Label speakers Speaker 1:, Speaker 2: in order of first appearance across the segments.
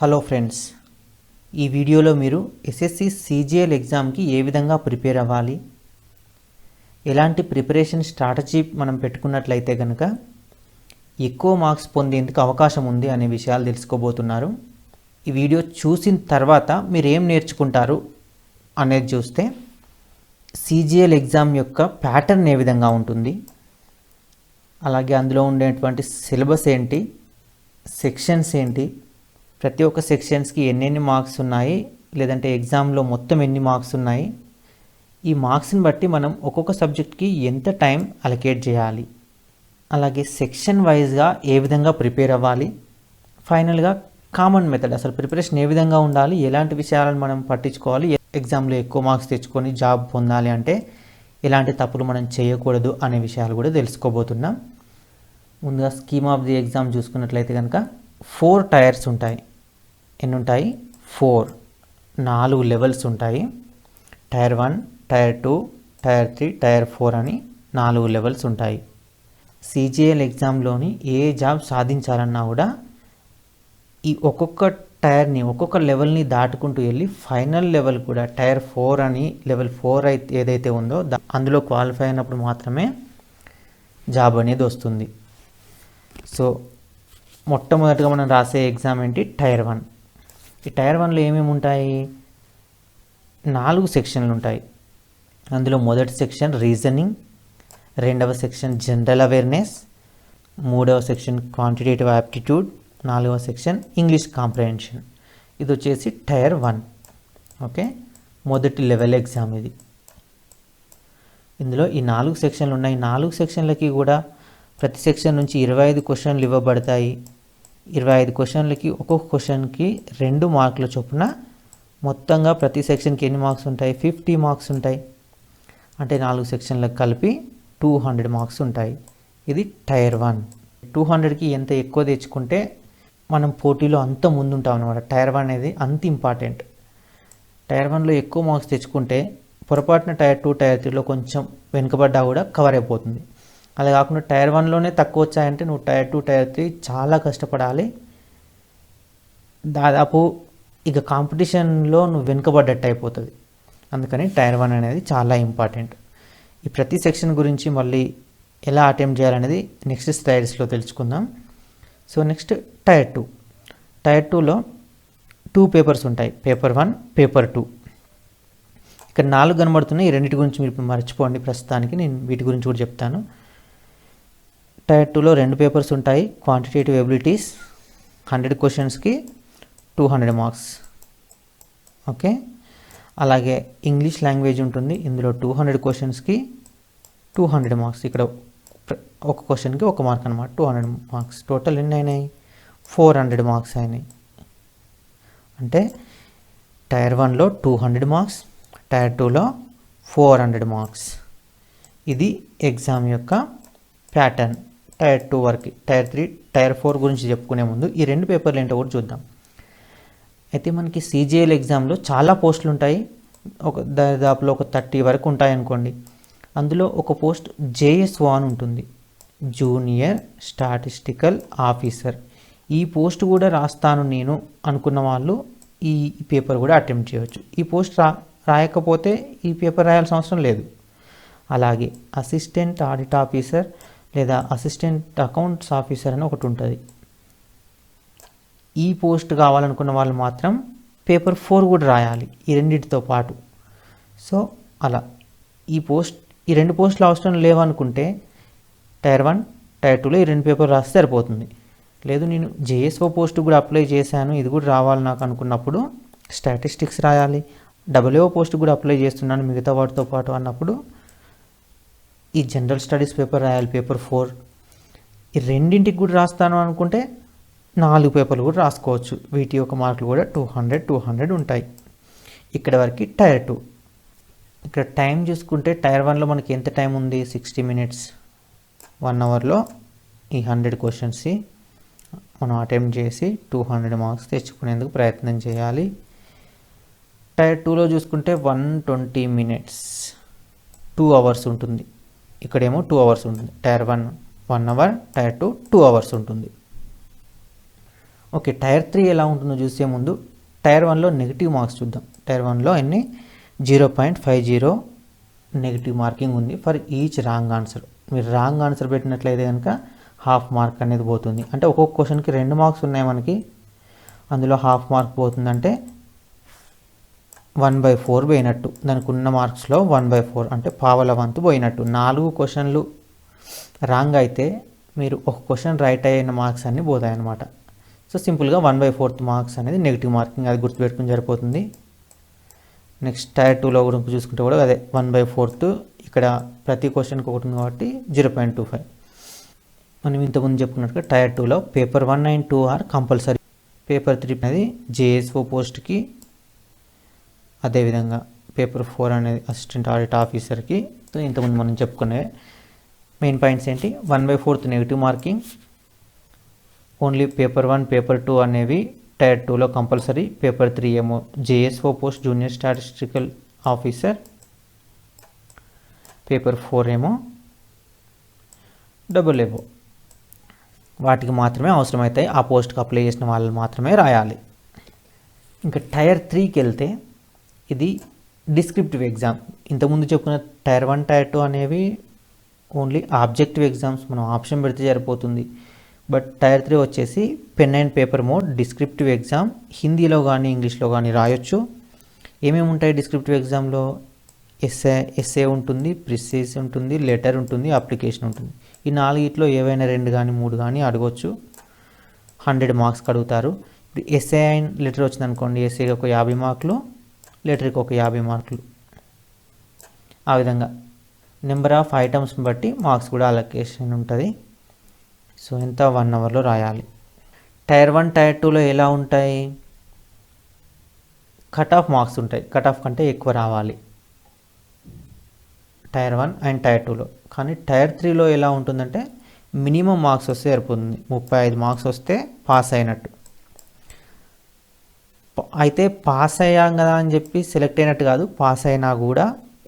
Speaker 1: Hello friends, ఈ వీడియోలో మీరు ఎస్ఎస్సి సిజిఎల్ ఎగ్జామ్కి ఏ విధంగా ప్రిపేర్ అవ్వాలి, ఎలాంటి ప్రిపరేషన్ స్ట్రాటజీ మనం పెట్టుకున్నట్లయితే కనుక ఎక్కువ మార్క్స్ పొందేందుకు అవకాశం ఉంది అనే విషయాలు తెలుసుకోబోతున్నారు. ఈ వీడియో చూసిన తర్వాత మీరు ఏం నేర్చుకుంటారు అనేది చూస్తే సిజిఎల్ ఎగ్జామ్ యొక్క ప్యాటర్న్ ఏ విధంగా ఉంటుంది, అలాగే అందులో ఉండేటువంటి సిలబస్ ఏంటి, సెక్షన్స్ ఏంటి, ప్రతి ఒక్క సెక్షన్స్కి ఎన్నెన్ని మార్క్స్ ఉన్నాయి, లేదంటే ఎగ్జామ్లో మొత్తం ఎన్ని మార్క్స్ ఉన్నాయి, ఈ మార్క్స్ని బట్టి మనం ఒక్కొక్క సబ్జెక్ట్కి ఎంత టైం అలొకేట్ చేయాలి, అలాగే సెక్షన్ వైజ్గా ఏ విధంగా ప్రిపేర్ అవ్వాలి, ఫైనల్గా కామన్ మెథడ్ అసలు ప్రిపరేషన్ ఏ విధంగా ఉండాలి, ఎలాంటి విషయాలను మనం పట్టించుకోవాలి, ఎగ్జామ్లో ఎక్కువ మార్క్స్ తెచ్చుకొని జాబ్ పొందాలి అంటే ఎలాంటి తప్పులు మనం చేయకూడదు అనే విషయాలు కూడా తెలుసుకోబోతున్నాం. ముందుగా స్కీమ్ ఆఫ్ ది ఎగ్జామ్ చూసుకున్నట్లయితే కనుక 4 టైర్స్ ఉంటాయి. ఎన్ని ఉంటాయి? 4 లెవెల్స్ ఉంటాయి. టైర్ 1, టైర్ 2, టైర్ 3, టైర్ 4 అని 4 లెవెల్స్ ఉంటాయి. సిజిఎల్ ఎగ్జామ్లోని ఏ జాబ్ సాధించాలన్నా కూడా ఈ ఒక్కొక్క టైర్ని, ఒక్కొక్క లెవెల్ని దాటుకుంటూ వెళ్ళి ఫైనల్ లెవెల్ కూడా టైర్ 4 అని లెవెల్ 4 అయితే ఏదైతే ఉందో అందులో క్వాలిఫై అయినప్పుడు మాత్రమే జాబ్ అనేది వస్తుంది. సో మొట్టమొదటిగా మనం రాసే ఎగ్జామ్ ఏంటి? టైర్ 1. ఈ టైర్ 1లో ఏమేమి ఉంటాయి? 4 సెక్షన్లు ఉంటాయి. అందులో మొదటి సెక్షన్ రీజనింగ్, రెండవ సెక్షన్ జనరల్ అవేర్నెస్, మూడవ సెక్షన్ క్వాంటిటేటివ్ యాప్టిట్యూడ్, 4వ సెక్షన్ ఇంగ్లీష్ కాంప్రహెన్షన్. ఇది వచ్చేసి టైర్ 1. ఓకే, మొదటి లెవెల్ ఎగ్జామ్ ఇది. ఇందులో ఈ 4 సెక్షన్లు ఉన్నాయి. 4 సెక్షన్లకి కూడా ప్రతి సెక్షన్ నుంచి 25 క్వశ్చన్లు ఇవ్వబడతాయి. 25 క్వశ్చన్లకి ఒక్కొక్క క్వశ్చన్కి 2 మార్కుల చొప్పున మొత్తంగా ప్రతి సెక్షన్కి ఎన్ని మార్క్స్ ఉంటాయి? 50 మార్క్స్ ఉంటాయి. అంటే 4 సెక్షన్లకు కలిపి 200 మార్క్స్ ఉంటాయి. ఇది టైర్ 1. 200కి ఎంత ఎక్కువ తెచ్చుకుంటే మనం పోటీలో అంత ముందుంటాం అన్నమాట. టైర్ 1 అనేది అంత ఇంపార్టెంట్. టైర్ 1లో ఎక్కువ మార్క్స్ తెచ్చుకుంటే పొరపాటున టైర్ 2, టైర్ 3లో కొంచెం వెనుకబడ్డా కూడా కవర్ అయిపోతుంది. అలా కాకుండా టైర్ 1లోనే తక్కువ వచ్చాయంటే నువ్వు టైర్ 2, టైర్ 3 చాలా కష్టపడాలి. దాదాపు ఇక కాంపిటీషన్లో నువ్వు వెనుకబడ్డట్టు అయిపోతుంది. అందుకని టైర్ 1 అనేది చాలా ఇంపార్టెంట్. ఈ ప్రతి సెక్షన్ గురించి మళ్ళీ ఎలా అటెంప్ట్ చేయాలనేది నెక్స్ట్ స్లైడ్స్లో తెలుసుకుందాం. So next tyre 2. టైర్ 2లో 2 పేపర్స్ ఉంటాయి. Paper 1, paper 2. ఇక్కడ 4 కనబడుతున్నాయి. ఈ రెండింటి గురించి మీరు మర్చిపోండి, ప్రస్తుతానికి నేను వీటి గురించి కూడా చెప్తాను. టైర్ 2లో 2 పేపర్స్ ఉంటాయి. క్వాంటిటేటివ్ ఎబిలిటీస్ 100 క్వశ్చన్స్కి 200 మార్క్స్. ఓకే, అలాగే ఇంగ్లీష్ లాంగ్వేజ్ ఉంటుంది. ఇందులో 200 క్వశ్చన్స్కి 200 మార్క్స్. ఇక్కడ ఒక క్వశ్చన్కి 1 మార్క్ అనమాట. 200 మార్క్స్. టోటల్ ఎన్ని అయినాయి? 400 మార్క్స్ అయినాయి. అంటే టైర్ 1లో 200 మార్క్స్, టైర్ 2లో 400 మార్క్స్. ఇది ఎగ్జామ్ యొక్క ప్యాటర్న్. టైర్ 2 వరకు. టైర్ 3, టైర్ 4 గురించి చెప్పుకునే ముందు ఈ 2 పేపర్లు ఏంటో కూడా చూద్దాం. అయితే మనకి సిజిఎల్ ఎగ్జామ్లో చాలా పోస్టులు ఉంటాయి. దాదాపులో ఒక 30 వరకు ఉంటాయి అనుకోండి. అందులో ఒక పోస్ట్ జేఎస్ఓ అని ఉంటుంది, జూనియర్ స్టాటిస్టికల్ ఆఫీసర్. ఈ పోస్ట్ కూడా రాస్తాను నేను అనుకున్న వాళ్ళు ఈ పేపర్ కూడా అటెంప్ట్ చేయవచ్చు. ఈ పోస్ట్ రాయకపోతే ఈ పేపర్ రాయాల్సిన అవసరం లేదు. అలాగే అసిస్టెంట్ ఆడిట్ ఆఫీసర్ లేదా అసిస్టెంట్ అకౌంట్స్ ఆఫీసర్ అని ఒకటి ఉంటుంది. ఈ పోస్ట్ కావాలనుకున్న వాళ్ళు మాత్రం పేపర్ 4 కూడా రాయాలి ఈ రెండింటితో పాటు. సో అలా ఈ 2 పోస్టులు అవసరం లేవనుకుంటే టైర్ 1, టైర్ 2లో ఈ 2 పేపర్లు రాస్తే సరిపోతుంది. లేదు నేను జేఎస్ఓ పోస్ట్ కూడా అప్లై చేశాను, ఇది కూడా రావాలి నాకు అనుకున్నప్పుడు స్టాటిస్టిక్స్ రాయాలి. డబ్ల్యూఓ పోస్ట్ కూడా అప్లై చేస్తున్నాను మిగతా వాటితో పాటు అన్నప్పుడు ఈ జనరల్ స్టడీస్ పేపర్ రాయాలి, పేపర్ 4. ఈ రెండింటికి కూడా రాస్తాను అనుకుంటే 4 పేపర్లు కూడా రాసుకోవచ్చు. వీటి యొక్క మార్కులు కూడా 200 ఉంటాయి. ఇక్కడ వరకు టైర్ 2. ఇక్కడ టైం చూసుకుంటే టైర్ 1లో మనకి ఎంత టైం ఉంది? 60 మినిట్స్. 1 అవర్లో ఈ 100 క్వశ్చన్స్ మనం అటెంప్ట్ చేసి 200 మార్క్స్ తెచ్చుకునేందుకు ప్రయత్నం చేయాలి. టైర్ 2లో చూసుకుంటే 120 మినిట్స్, 2 అవర్స్ ఉంటుంది. ఇక్కడేమో 2 అవర్స్ ఉంటుంది. టైర్ 1 1 అవర్, టైర్ 2 2 అవర్స్ ఉంటుంది. ఓకే, టైర్ 3 ఎలా ఉంటుందో చూసే ముందు టైర్ 1లో నెగిటివ్ మార్క్స్ చూద్దాం. టైర్ 1లో ఎన్ని 0.50 నెగిటివ్ మార్కింగ్ ఉంది ఫర్ ఈచ్ రాంగ్ ఆన్సర్. మీరు రాంగ్ ఆన్సర్ పెట్టినట్లయితే కనుక హాఫ్ మార్క్ అనేది పోతుంది. అంటే ఒక్కొక్క క్వశ్చన్కి 2 మార్క్స్ ఉన్నాయి మనకి, అందులో హాఫ్ మార్క్ పోతుందంటే 1/4 పోయినట్టు. దానికి ఉన్న మార్క్స్లో 1/4 అంటే పావల వంతు పోయినట్టు. 4 క్వశ్చన్లు రాంగ్ అయితే మీరు ఒక క్వశ్చన్ రైట్ అయిన మార్క్స్ అన్నీ పోతాయి అన్నమాట. సో సింపుల్గా 1/4 మార్క్స్ అనేది నెగిటివ్ మార్కింగ్, అది గుర్తుపెట్టుకుని సరిపోతుంది. నెక్స్ట్ టైర్ 2లో కూడా చూసుకుంటే కూడా అదే 1/4. ఇక్కడ ప్రతి క్వశ్చన్కి ఒకటి ఉంది కాబట్టి 0.25. మనం ఇంతకుముందు చెప్పుకున్నట్టుగా టైర్ 2లో paper 1 and 2 are compulsory. Paper 3 అనేది జేఎస్ఓ పోస్ట్కి, అదేవిధంగా పేపర్ 4 అనేది అసిస్టెంట్ ఆడిట్ ఆఫీసర్కి. సో ఇంతకుముందు మనం చెప్పుకునే మెయిన్ పాయింట్స్ ఏంటి, 1/4 negative marking, only paper 1 paper 2 అనేవి టైర్ 2లో కంపల్సరీ. పేపర్ 3 ఏమో JSO post junior statistical officer, paper 4 ఏమో AA. వాటికి మాత్రమే అవసరమవుతాయి, ఆ పోస్ట్కి అప్లై చేసిన వాళ్ళు మాత్రమే రాయాలి. ఇంకా టైర్ 3కి వెళ్తే ఇది డిస్క్రిప్టివ్ ఎగ్జామ్. ఇంతకుముందు చెప్పుకున్న టైర్ 1 టైర్ 2 అనేవి ఓన్లీ ఆబ్జెక్టివ్ ఎగ్జామ్స్, మనం ఆప్షన్ పెడితే సరిపోతుంది. బట్ టైర్ 3 వచ్చేసి pen and paper mode descriptive exam. హిందీలో కానీ ఇంగ్లీష్లో కానీ రాయొచ్చు. ఏమేమి ఉంటాయి డిస్క్రిప్టివ్ ఎగ్జామ్లో, ఎస్ఏ ఉంటుంది, ప్రిసైజ్ ఉంటుంది, లెటర్ ఉంటుంది, అప్లికేషన్ ఉంటుంది. ఈ 4 ఏవైనా 2 కానీ 3 కానీ అడగవచ్చు. 100 మార్క్స్కి అడుగుతారు. ఇప్పుడు ఎస్ఏ అండ్ లెటర్ వచ్చింది అనుకోండి, ఎస్ఏకి ఒక 50 మార్కులు, లెటర్కి ఒక 50 మార్కులు. ఆ విధంగా నెంబర్ ఆఫ్ ఐటమ్స్ని బట్టి మార్క్స్ కూడా అలొకేషన్ ఉంటుంది. సో ఎంత 1 అవర్లో రాయాలి. టైర్ 1 టైర్ 2లో ఎలా ఉంటాయి, కట్ ఆఫ్ మార్క్స్ ఉంటాయి. కట్ ఆఫ్ కంటే ఎక్కువ రావాలి టైర్ 1 అండ్ టైర్ 2లో. కానీ టైర్ 3లో ఎలా ఉంటుందంటే మినిమం మార్క్స్ వస్తే సరిపోతుంది. 35 మార్క్స్ వస్తే పాస్ అయినట్టు. అయితే పాస్ అయ్యాం కదా అని చెప్పి సెలెక్ట్ అయినట్టు కాదు, పాస్ అయినా కూడా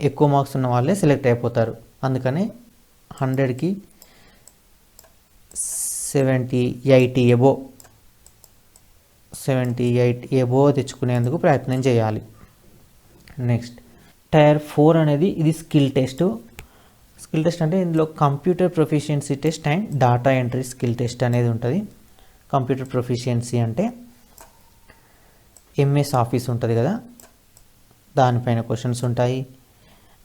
Speaker 1: ఎక్కువ మార్క్స్ ఉన్న వాళ్ళే సెలెక్ట్ అయిపోతారు. అందుకని 100కి 70-80 అబోవ్ 78 అబోవ్ తెచ్చుకునేందుకు ప్రయత్నం చేయాలి. నెక్స్ట్ టైర్ 4 అనేది ఇది స్కిల్ టెస్ట్. స్కిల్ టెస్ట్ అంటే ఇందులో computer proficiency test and data entry skill test అనేది ఉంటుంది. కంప్యూటర్ ప్రొఫిషియన్సీ అంటే ఎంఎస్ ఆఫీస్ ఉంటుంది కదా, దానిపైన క్వశ్చన్స్ ఉంటాయి.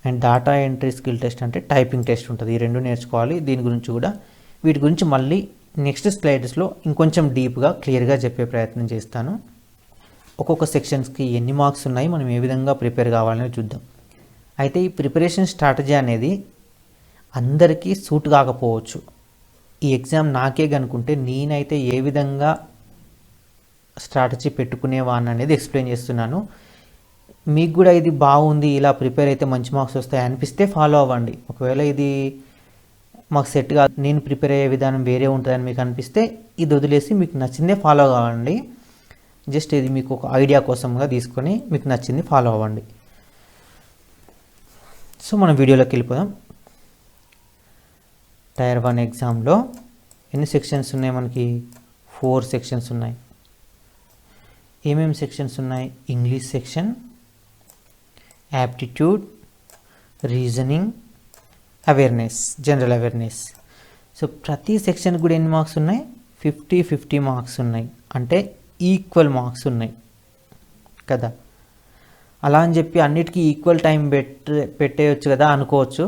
Speaker 1: And data entry skill test అంటే టైపింగ్ టెస్ట్ ఉంటుంది. ఈ 2 నేర్చుకోవాలి. దీని గురించి కూడా, వీటి గురించి మళ్ళీ నెక్స్ట్ స్లైడ్స్లో ఇంకొంచెం డీప్గా క్లియర్గా చెప్పే ప్రయత్నం చేస్తాను. ఒక్కొక్క సెక్షన్స్కి ఎన్ని మార్క్స్ ఉన్నాయి, మనం ఏ విధంగా ప్రిపేర్ కావాలని చూద్దాం. అయితే ఈ ప్రిపరేషన్ స్ట్రాటజీ అనేది అందరికీ సూట్ కాకపోవచ్చు. ఈ ఎగ్జామ్ నాకే కనుకుంటే నేనైతే ఏ విధంగా స్ట్రాటజీ పెట్టుకునేవాన్ని అనేది ఎక్స్ప్లెయిన్ చేస్తున్నాను. మీకు కూడా ఇది బాగుంది, ఇలా ప్రిపేర్ అయితే మంచి మార్క్స్ వస్తాయి అనిపిస్తే ఫాలో అవ్వండి. ఒకవేళ ఇది మాకు సెట్ కాదు, నేను ప్రిపేర్ అయ్యే విధానం వేరే ఉంటుందని మీకు అనిపిస్తే ఇది వదిలేసి మీకు నచ్చిందే ఫాలో కావండి. జస్ట్ ఇది మీకు ఒక ఐడియా కోసంగా తీసుకొని మీకు నచ్చింది ఫాలో అవ్వండి. సో మనం వీడియోలోకి వెళ్ళిపోదాం. టైర్ 1 ఎగ్జామ్లో ఎన్ని సెక్షన్స్ ఉన్నాయి మనకి, 4 సెక్షన్స్ ఉన్నాయి. ఏమేమి సెక్షన్స్ ఉన్నాయి, English section, aptitude, reasoning, awareness, general awareness. So ప్రతి సెక్షన్ కూడా ఎన్ని మార్క్స్ ఉన్నాయి, 50-50 మార్క్స్ ఉన్నాయి. అంటే ఈక్వల్ మార్క్స్ ఉన్నాయి కదా. అలా అని చెప్పి అన్నిటికీ ఈక్వల్ టైం పెట్టేయచ్చు కదా అనుకోవచ్చు.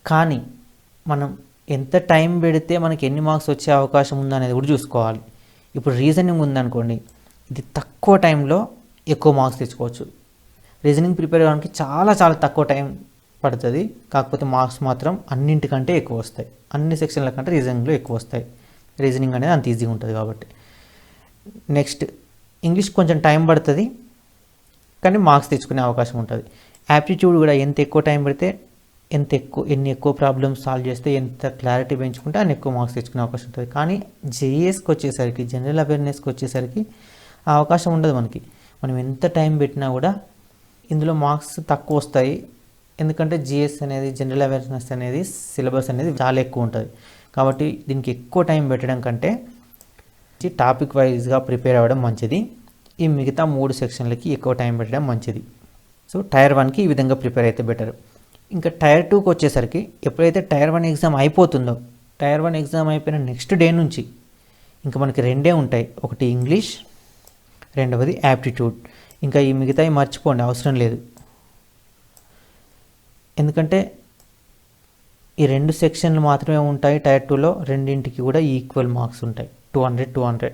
Speaker 1: కానీ మనం ఎంత టైం పెడితే మనకి ఎన్ని మార్క్స్ వచ్చే అవకాశం ఉందనేది కూడా చూసుకోవాలి. ఇప్పుడు రీజనింగ్ ఉందనుకోండి, ఇది తక్కువ టైంలో ఎక్కువ మార్క్స్ తెచ్చుకోవచ్చు. రీజనింగ్ ప్రిపేర్ అవ్వడానికి చాలా చాలా తక్కువ టైం పడుతుంది. కాకపోతే మార్క్స్ మాత్రం అన్నింటికంటే ఎక్కువ వస్తాయి. అన్ని సెక్షన్ల కంటే రీజనింగ్లో ఎక్కువ వస్తాయి. రీజనింగ్ అనేది అంత ఈజీగా ఉంటుంది కాబట్టి. నెక్స్ట్ ఇంగ్లీష్ కొంచెం టైం పడుతుంది, కానీ మార్క్స్ తెచ్చుకునే అవకాశం ఉంటుంది. యాప్టిట్యూడ్ కూడా ఎంత ఎక్కువ టైం పెడితే ఎన్ని ఎక్కువ ప్రాబ్లమ్స్ సాల్వ్ చేస్తే, ఎంత క్లారిటీ పెంచుకుంటే అన్ని ఎక్కువ మార్క్స్ తెచ్చుకునే అవకాశం ఉంటుంది. కానీ జేఎస్కి వచ్చేసరికి, జనరల్ అవేర్నెస్కి వచ్చేసరికి ఆ అవకాశం ఉండదు మనకి. మనం ఎంత టైం పెట్టినా కూడా ఇందులో మార్క్స్ తక్కువ వస్తాయి. ఎందుకంటే జిఎస్ అనేది, జనరల్ అవేర్నెస్ అనేది, సిలబస్ అనేది చాలా ఎక్కువ ఉంటుంది. కాబట్టి దీనికి ఎక్కువ టైం పెట్టడం కంటే టాపిక్ వైజ్గా ప్రిపేర్ అవ్వడం మంచిది. ఈ మిగతా 3 సెక్షన్లకి ఎక్కువ టైం పెట్టడం మంచిది. సో టైర్ 1కి ఈ విధంగా ప్రిపేర్ అయితే బెటర్. ఇంకా టైర్ 2కి వచ్చేసరికి ఎప్పుడైతే టైర్ 1 ఎగ్జామ్ అయిపోతుందో, టైర్ 1 ఎగ్జామ్ అయిపోయిన నెక్స్ట్ డే నుంచి ఇంకా మనకి 2 ఉంటాయి. ఒకటి ఇంగ్లీష్, రెండవది యాప్టిట్యూడ్. ఇంకా ఈ మిగతాయి మర్చిపోండి, అవసరం లేదు. ఎందుకంటే ఈ 2 సెక్షన్లు మాత్రమే ఉంటాయి టైర్ 2లో. రెండింటికి కూడా ఈక్వల్ మార్క్స్ ఉంటాయి, 200.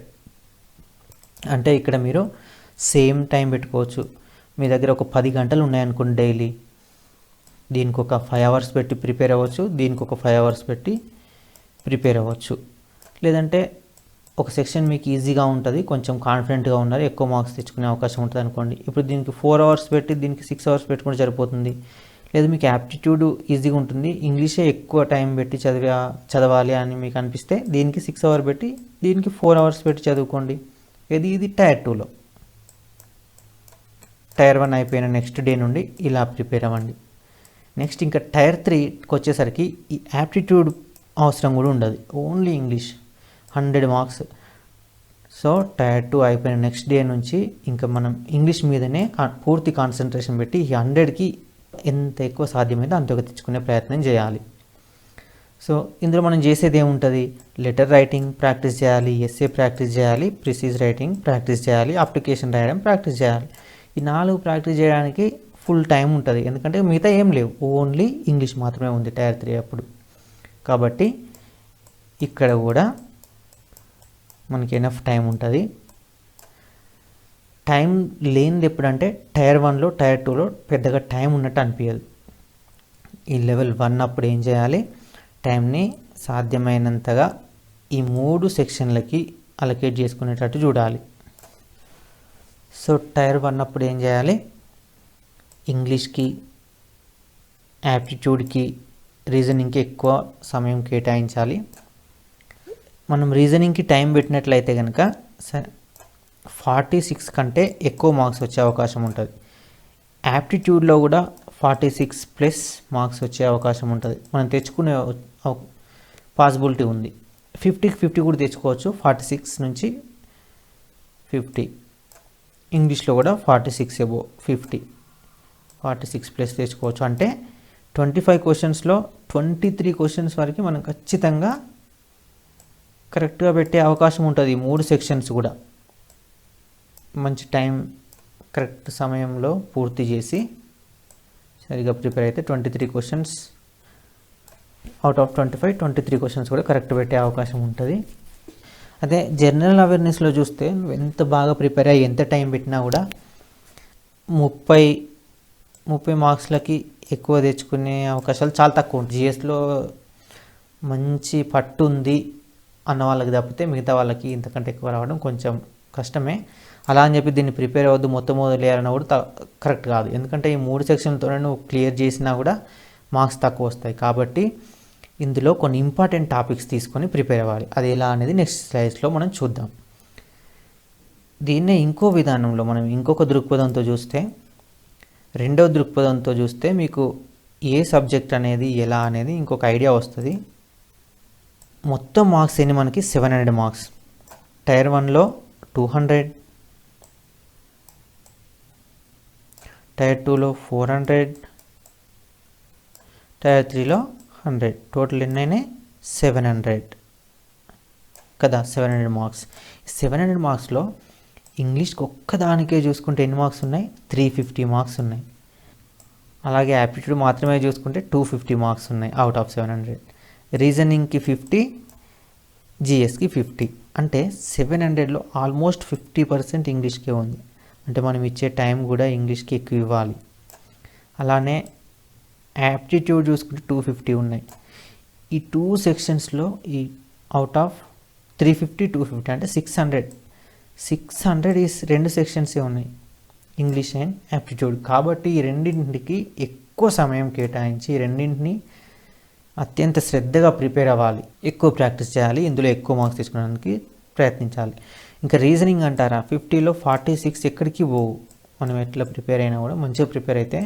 Speaker 1: అంటే ఇక్కడ మీరు సేమ్ టైం పెట్టుకోవచ్చు. మీ దగ్గర ఒక 10 గంటలు ఉన్నాయనుకోండి డైలీ, దీనికి ఒక 5 అవర్స్ పెట్టి ప్రిపేర్ అవ్వచ్చు, దీనికి ఒక 5 అవర్స్ పెట్టి ప్రిపేర్ అవ్వచ్చు. లేదంటే ఒక సెక్షన్ మీకు ఈజీగా ఉంటుంది, కొంచెం కాన్ఫిడెంట్గా ఉన్నారు, ఎక్కువ మార్క్స్ తెచ్చుకునే అవకాశం ఉంటుంది అనుకోండి. ఇప్పుడు దీనికి 4 అవర్స్ పెట్టి దీనికి 6 అవర్స్ పెట్టుకుంటే సరిపోతుంది. లేదు మీకు యాప్టిట్యూడ్ ఈజీగా ఉంటుంది, ఇంగ్లీషే ఎక్కువ టైం పెట్టి చదవాలి అని మీకు అనిపిస్తే దీనికి 6 అవర్స్ పెట్టి దీనికి 4 అవర్స్ పెట్టి చదువుకోండి. ఇది టైర్ 2లో. టైర్ 1 అయిపోయిన నెక్స్ట్ డే నుండి ఇలా ప్రిపేర్ అవ్వండి. నెక్స్ట్ ఇంకా టైర్ 3కి వచ్చేసరికి ఈ యాప్టిట్యూడ్ అవసరం కూడా ఉండదు, only English 100 marks. So tier 2 అయిపోయిన నెక్స్ట్ డే నుంచి ఇంకా మనం ఇంగ్లీష్ మీదనే పూర్తి కాన్సన్ట్రేషన్ పెట్టి ఈ 100కి ఎంత ఎక్కువ సాధ్యమైతే అంత తెచ్చుకునే ప్రయత్నం చేయాలి. సో ఇందులో మనం చేసేది ఏముంటుంది, లెటర్ రైటింగ్ ప్రాక్టీస్ చేయాలి, ఎస్ఏ ప్రాక్టీస్ చేయాలి, ప్రిసైజ్ రైటింగ్ ప్రాక్టీస్ చేయాలి, అప్లికేషన్ రాయడం ప్రాక్టీస్ చేయాలి. ఈ 4 ప్రాక్టీస్ చేయడానికి ఫుల్ టైం ఉంటుంది. ఎందుకంటే మిగతా ఏం లేవు, ఓన్లీ ఇంగ్లీష్ మాత్రమే ఉంది టైర్ 3 అప్పుడు. కాబట్టి ఇక్కడ కూడా మనకి ఎనఫ్ టైం ఉంటుంది. టైం లేనిది ఎప్పుడంటే టైర్ 1లో, టైర్ 2లో పెద్దగా టైం ఉన్నట్టు అనిపించదు. ఈ లెవెల్ 1 అప్పుడు ఏం చేయాలి, టైంని సాధ్యమైనంతగా ఈ 3 సెక్షన్లకి అలొకేట్ చేసుకునేటట్టు చూడాలి. సో టైర్ 1 అప్పుడు ఏం చేయాలి, ఇంగ్లీష్కి, యాప్టిట్యూడ్కి, రీజనింగ్కి ఎక్కువ సమయం కేటాయించాలి. మనం రీజనింగ్కి టైం పెట్టినట్లయితే కనుక 46 కంటే ఎక్కువ మార్క్స్ వచ్చే అవకాశం ఉంటుంది. యాప్టిట్యూడ్లో కూడా 46 ప్లస్ మార్క్స్ వచ్చే అవకాశం ఉంటుంది. మనం తెచ్చుకునే పాసిబిలిటీ ఉంది. 50కి 50 కూడా తెచ్చుకోవచ్చు, 46 నుంచి 50. ఇంగ్లీష్లో కూడా 46 అబోవ్ 50, 46 ప్లస్ తెచ్చుకోవచ్చు. అంటే 25 క్వశ్చన్స్లో 23 క్వశ్చన్స్ వరకు మనం ఖచ్చితంగా కరెక్ట్గా పెట్టే అవకాశం ఉంటుంది. 3 సెక్షన్స్ కూడా మంచి టైం, కరెక్ట్ సమయంలో పూర్తి చేసి సరిగా ప్రిపేర్ అయితే 23 క్వశ్చన్స్ అవుట్ ఆఫ్ 25, 23 క్వశ్చన్స్ కూడా కరెక్ట్ పెట్టే అవకాశం ఉంటుంది. అదే జనరల్ అవేర్నెస్లో చూస్తే నువ్వు ఎంత బాగా ప్రిపేర్ అయ్యి ఎంత టైం పెట్టినా కూడా 30 మార్క్స్లకి ఎక్కువ తెచ్చుకునే అవకాశాలు చాలా తక్కువ ఉంటాయి. జిఎస్లో మంచి పట్టు ఉంది అన్న వాళ్ళకి తప్పితే మిగతా వాళ్ళకి ఇంతకంటే ఎక్కువ రావడం కొంచెం కష్టమే. అలా అని చెప్పి దీన్ని ప్రిపేర్ అవ్వద్దు, మొత్తం వదిలేయాలన్నా కూడా కరెక్ట్ కాదు. ఎందుకంటే ఈ 3 సెక్షన్లతోనే నువ్వు క్లియర్ చేసినా కూడా మార్క్స్ తక్కువ వస్తాయి. కాబట్టి ఇందులో కొన్ని ఇంపార్టెంట్ టాపిక్స్ తీసుకొని ప్రిపేర్ అవ్వాలి. అది ఎలా అనేది నెక్స్ట్ స్లైడ్స్లో మనం చూద్దాం. దీన్నే ఇంకో విధానంలో మనం ఇంకొక దృక్పథంతో చూస్తే, రెండవ దృక్పథంతో చూస్తే మీకు ఏ సబ్జెక్ట్ అనేది ఎలా అనేది ఇంకొక ఐడియా వస్తుంది. మొత్తం మార్క్స్ ఎన్ని మనకి 700 మార్క్స్. టైర్ 1లో 200, టైర్ 2లో 400, టైర్ 3లో 100. టోటల్ ఎన్నైనాయి 700 కదా, 700 మార్క్స్. 700 మార్క్స్లో ఇంగ్లీష్కి ఒక్కదానికే చూసుకుంటే ఎన్ని మార్క్స్ ఉన్నాయి, 350 మార్క్స్ ఉన్నాయి. అలాగే యాప్టిట్యూడ్ మాత్రమే చూసుకుంటే 250 మార్క్స్ ఉన్నాయి అవుట్ ఆఫ్ 700. రీజనింగ్కి 50, జిఎస్కి 50. అంటే 700లో ఆల్మోస్ట్ 50% ఇంగ్లీష్కే ఉంది. అంటే మనం ఇచ్చే టైం కూడా ఇంగ్లీష్కి ఎక్కువ ఇవ్వాలి. అలానే యాప్టిట్యూడ్ చూసుకుంటే 250 ఉన్నాయి. ఈ 2 సెక్షన్స్లో ఈ అవుట్ ఆఫ్ 350, 250 అంటే 600 ఈ 2 సెక్షన్సే ఉన్నాయి, ఇంగ్లీష్ అండ్ యాప్టిట్యూడ్. కాబట్టి ఈ రెండింటికి ఎక్కువ సమయం కేటాయించి ఈ రెండింటిని అత్యంత శ్రద్ధగా ప్రిపేర్ అవ్వాలి, ఎక్కువ ప్రాక్టీస్ చేయాలి, ఇందులో ఎక్కువ మార్క్స్ తీసుకోవడానికి ప్రయత్నించాలి. ఇంకా రీజనింగ్ అంటారా, 50లో 46 ఎక్కడికి పోవు. మనం ఎట్లా ప్రిపేర్ అయినా కూడా మంచిగా ప్రిపేర్ అయితే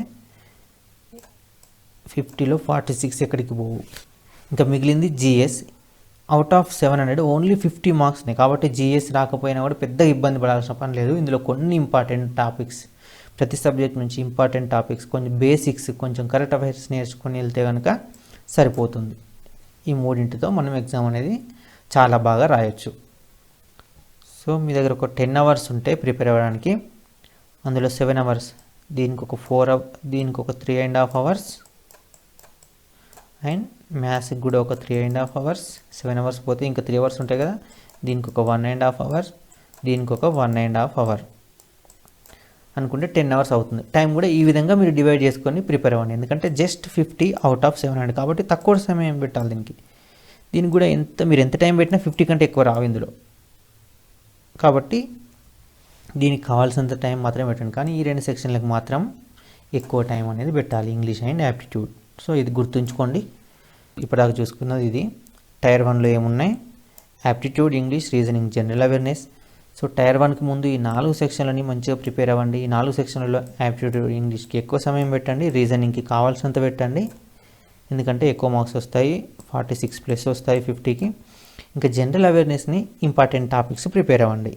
Speaker 1: 50లో 46 ఎక్కడికి పోవు. ఇంకా మిగిలింది జిఎస్. Out of 700 only 50 మార్క్స్ని. కాబట్టి జీఎస్ రాకపోయినా కూడా పెద్ద ఇబ్బంది పడాల్సిన పని లేదు. ఇందులో కొన్ని ఇంపార్టెంట్ టాపిక్స్, ప్రతి సబ్జెక్ట్ నుంచి ఇంపార్టెంట్ టాపిక్స్, కొంచెం బేసిక్స్, కొంచెం కరెంట్ అఫైర్స్ నేర్చుకొని వెళ్తే కనుక సరిపోతుంది. ఈ మూడింటితో మనం ఎగ్జామ్ అనేది చాలా బాగా రాయొచ్చు. సో మీ దగ్గర ఒక 10 అవర్స్ ఉంటాయి ప్రిపేర్ అవ్వడానికి. అందులో 7 అవర్స్, దీనికి ఒక 4 దీనికి ఒక 3.5 అవర్స్, అండ్ మ్యాథ్స్కి కూడా ఒక 3.5 అవర్స్. 7 అవర్స్ పోతే ఇంకా 3 అవర్స్ ఉంటాయి కదా, దీనికి ఒక 1.5 అవర్, దీనికి ఒక 1.5 అవర్ అనుకుంటే 10 అవర్స్ అవుతుంది. టైం కూడా ఈ విధంగా మీరు డివైడ్ చేసుకొని ప్రిపేర్ అవ్వండి. ఎందుకంటే జస్ట్ 50 అవుట్ ఆఫ్ 700 కాబట్టి తక్కువ సమయం పెట్టాలి దీనికి కూడా మీరు ఎంత టైం పెట్టినా 50 కంటే ఎక్కువ రావు ఇందులో. కాబట్టి దీనికి కావాల్సినంత టైం మాత్రమే పెట్టండి. కానీ ఈ 2 సెక్షన్లకు మాత్రం ఎక్కువ టైం అనేది పెట్టాలి, ఇంగ్లీష్ అండ్ యాప్టిట్యూడ్. సో ఇది గుర్తుంచుకోండి. ఇప్పటిదాకా చూసుకున్నది ఇది. టైర్ 1లో ఏమున్నాయి? Aptitude, English, reasoning, general awareness. So tier 1కి ముందు ఈ 4 సెక్షన్లని మంచిగా ప్రిపేర్ అవ్వండి. ఈ 4 సెక్షన్లలో యాప్టిట్యూడ్, ఇంగ్లీష్కి ఎక్కువ సమయం పెట్టండి, రీజనింగ్కి కావాల్సినంత పెట్టండి, ఎందుకంటే ఎక్కువ మార్క్స్ వస్తాయి, 46+ వస్తాయి 50కి. ఇంకా జనరల్ అవేర్నెస్ని ఇంపార్టెంట్ టాపిక్స్ ప్రిపేర్ అవ్వండి.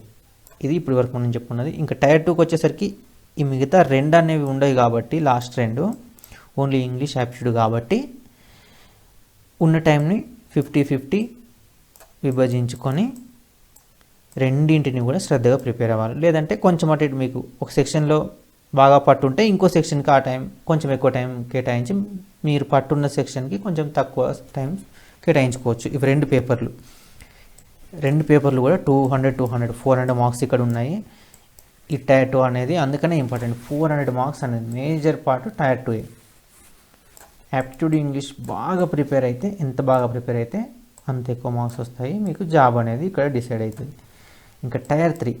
Speaker 1: ఇది ఇప్పటి వరకు మనం చెప్పుకున్నది. ఇంకా టైర్ 2కి వచ్చేసరికి ఈ మిగతా 2 అనేవి ఉండవు కాబట్టి, లాస్ట్ 2 ఓన్లీ ఇంగ్లీష్, యాప్టిట్యూడ్ కాబట్టి ఉన్న టైంని 50-50 విభజించుకొని రెండింటిని కూడా శ్రద్ధగా ప్రిపేర్ అవ్వాలి. లేదంటే కొంచెం అటు ఇటు మీకు ఒక సెక్షన్లో బాగా పట్టుంటే ఇంకో సెక్షన్కి ఆ టైం కొంచెం ఎక్కువ టైం కేటాయించి మీరు పట్టున్న సెక్షన్కి కొంచెం తక్కువ టైం కేటాయించుకోవచ్చు. ఇవి 2 పేపర్లు కూడా 200 400 మార్క్స్ ఇక్కడ ఉన్నాయి. ఈ టైర్ 2 అనేది అందుకనే ఇంపార్టెంట్. 400 మార్క్స్ అనేది major part tier 2. Aptitude, English బాగా ప్రిపేర్ అయితే, ఎంత బాగా ప్రిపేర్ అయితే అంత ఎక్కువ మార్క్స్ వస్తాయి, మీకు జాబ్ అనేది ఇక్కడ డిసైడ్ అవుతుంది. ఇంకా టైర్ 3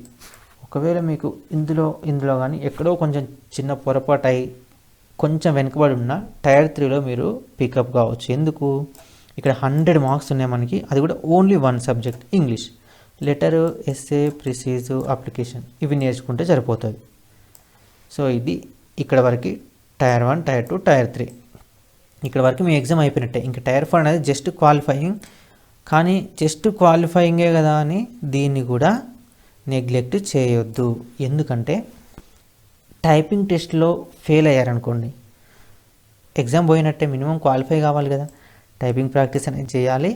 Speaker 1: ఒకవేళ మీకు ఇందులో కానీ ఎక్కడో కొంచెం చిన్న పొరపాటు అయ్యి కొంచెం వెనుకబడి ఉన్న టైర్ 3లో మీరు పికప్ కావచ్చు. ఎందుకు? ఇక్కడ 100 మార్క్స్ ఉన్నాయి మనకి, అది కూడా only 1 subject English. Letter, essay, precis, application ఇవి నేర్చుకుంటే సరిపోతుంది. సో ఇది ఇక్కడ వరకు టైర్ 1, టైర్ 2, టైర్ 3. ఇక్కడ వరకు మీ ఎగ్జామ్ అయిపోయినట్టే. ఇంకా టైర్ 4 అనేది జస్ట్ క్వాలిఫైయింగ్. కానీ జస్ట్ క్వాలిఫైయింగే కదా అని దీన్ని కూడా నెగ్లెక్ట్ చేయొద్దు. ఎందుకంటే టైపింగ్ టెస్ట్లో ఫెయిల్ అయ్యారనుకోండి, ఎగ్జామ్ పోయినట్టే. మినిమం క్వాలిఫై కావాలి కదా, టైపింగ్ ప్రాక్టీస్ అనేది చేయాలి.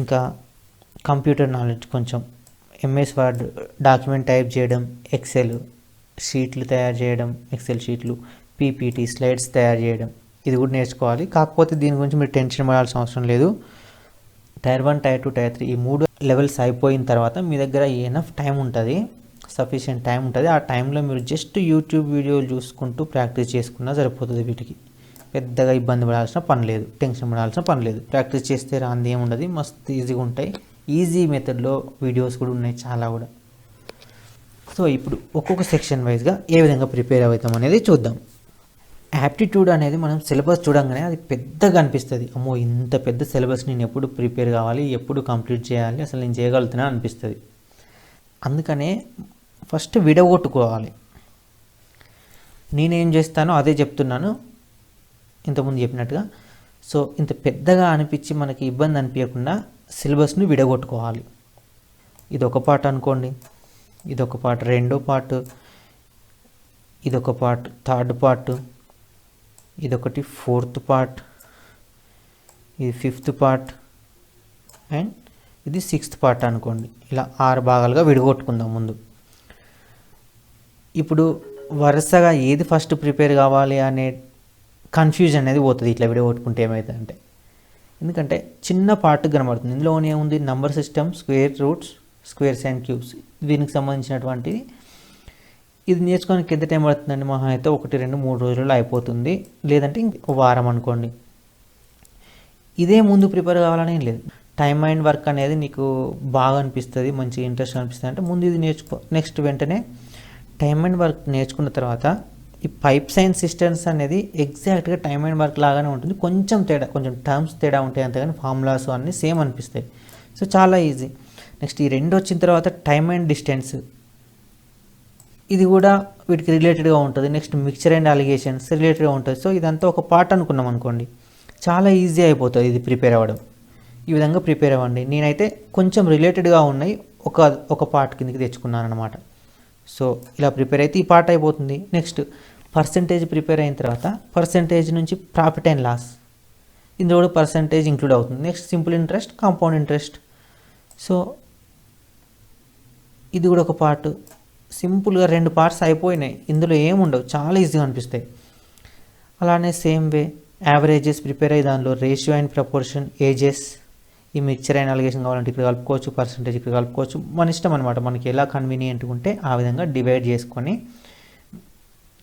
Speaker 1: ఇంకా కంప్యూటర్ నాలెడ్జ్ కొంచెం, ఎంఎస్ వర్డ్ డాక్యుమెంట్ టైప్ చేయడం, ఎక్సెల్ షీట్లు తయారు చేయడం, ఎక్సెల్ షీట్లు, పీపీటీ స్లైడ్స్ తయారు చేయడం, ఇది కూడా నేర్చుకోవాలి. కాకపోతే దీని గురించి మీరు టెన్షన్ పడాల్సిన అవసరం లేదు. టైర్ 1, టైర్ 2, టైర్ 3 ఈ 3 లెవెల్స్ అయిపోయిన తర్వాత మీ దగ్గర ఎనఫ్ టైం ఉంటుంది, సఫిషియెంట్ టైం ఉంటుంది. ఆ టైంలో మీరు జస్ట్ యూట్యూబ్ వీడియోలు చూసుకుంటూ ప్రాక్టీస్ చేసుకున్నా సరిపోతుంది. వీటికి పెద్దగా ఇబ్బంది పడాల్సిన పని లేదు, టెన్షన్ పడాల్సిన పని లేదు. ప్రాక్టీస్ చేస్తే రాంది ఏముండదు, మస్తు ఈజీగా ఉంటాయి. ఈజీ మెథడ్లో వీడియోస్ కూడా ఉన్నాయి చాలా కూడా. సో ఇప్పుడు ఒక్కొక్క సెక్షన్ వైజ్గా ఏ విధంగా ప్రిపేర్ అవుతాం అనేది చూద్దాం. యాప్టిట్యూడ్ అనేది మనం సిలబస్ చూడంగానే అది పెద్దగా అనిపిస్తుంది. అమ్మో ఇంత పెద్ద సిలబస్ నేను ఎప్పుడు ప్రిపేర్ కావాలి, ఎప్పుడు కంప్లీట్ చేయాలి, అసలు నేను చేయగలుగుతున్నా అనిపిస్తుంది. అందుకనే ఫస్ట్ విడగొట్టుకోవాలి. నేనేం చేస్తానో అదే చెప్తున్నాను ఇంతకుముందు చెప్పినట్టుగా. సో ఇంత పెద్దగా అనిపించి మనకి ఇబ్బంది అనిపించకుండా సిలబస్ని విడగొట్టుకోవాలి. ఇదొక పార్ట్ అనుకోండి, ఇదొక పార్ట్, రెండో పార్ట్, ఇదొక పార్ట్, థర్డ్ పార్ట్, ఇదొకటి ఫోర్త్ పార్ట్, ఇది 5th పార్ట్, అండ్ ఇది 6th పార్ట్ అనుకోండి. ఇలా 6 భాగాలుగా విడగొట్టుకుందాం ముందు. ఇప్పుడు వరుసగా ఏది ఫస్ట్ ప్రిపేర్ కావాలి అనే కన్ఫ్యూజన్ అనేది పోతుంది ఇట్లా విడగొట్టుకుంటే. ఏమవుతుందంటే, ఎందుకంటే చిన్న పార్ట్ కనబడుతుంది, ఇందులో ఏముంది, number system, square roots, squares and cubes, దీనికి సంబంధించినటువంటి. ఇది నేర్చుకోవడానికి ఎంత టైం పడుతుందండి? మహా అయితే 1, 2, 3 రోజుల్లో అయిపోతుంది, లేదంటే ఇంకో వారం అనుకోండి. ఇదే ముందు ప్రిపేర్ కావాలని ఏం లేదు. టైమ్ అండ్ వర్క్ అనేది నీకు బాగా అనిపిస్తుంది, మంచి ఇంట్రెస్ట్ అనిపిస్తుంది అంటే ముందు ఇది నేర్చుకో. నెక్స్ట్ వెంటనే టైమ్ అండ్ వర్క్ నేర్చుకున్న తర్వాత ఈ పైప్స్ అండ్ సిస్టమ్స్ అనేది ఎగ్జాక్ట్గా టైమ్ అండ్ వర్క్ లాగానే ఉంటుంది. కొంచెం తేడా, కొంచెం టర్మ్స్ తేడా ఉంటాయి అంతేగాని ఫార్ములాస్ అన్నీ సేమ్ అనిపిస్తాయి. సో చాలా ఈజీ. నెక్స్ట్ ఈ 2 వచ్చిన తర్వాత టైమ్ అండ్ డిస్టెన్స్, ఇది కూడా వీటికి రిలేటెడ్గా ఉంటుంది. నెక్స్ట్ మిక్చర్ అండ్ అలిగేషన్స్ రిలేటెడ్గా ఉంటుంది. సో ఇదంతా ఒక పార్ట్ అనుకున్నాం అనుకోండి, చాలా ఈజీ అయిపోతుంది ఇది ప్రిపేర్ అవ్వడం. ఈ విధంగా ప్రిపేర్ అవ్వండి. నేనైతే కొంచెం రిలేటెడ్గా ఉన్నాయి ఒక పార్ట్ కిందకి తెచ్చుకున్నాను అనమాట. సో ఇలా ప్రిపేర్ అయితే ఈ పార్ట్ అయిపోతుంది. నెక్స్ట్ పర్సంటేజ్ ప్రిపేర్ అయిన తర్వాత పర్సంటేజ్ నుంచి ప్రాఫిట్ అండ్ లాస్, ఇందులో కూడా పర్సంటేజ్ ఇంక్లూడ్ అవుతుంది. Next simple interest, compound interest. So ఇది కూడా ఒక పార్ట్. సింపుల్గా 2 పార్ట్స్ అయిపోయినాయి. ఇందులో ఏముండవు, చాలా ఈజీగా అనిపిస్తాయి. అలానే సేమ్ వే యావరేజెస్ ప్రిపేర్ అయ్యి దానిలో రేషియో అండ్ ప్రపోర్షన్, ఏజెస్, ఈ మిక్చర్ అండ్ అలిగేషన్ కావాలంటే ఇక్కడ కలుపుకోవచ్చు, పర్సంటేజ్ ఇక్కడ కలుపుకోవచ్చు, మన ఇష్టం అనమాట. మనకి ఎలా కన్వీనియంట్గా ఉంటే ఆ విధంగా డివైడ్ చేసుకొని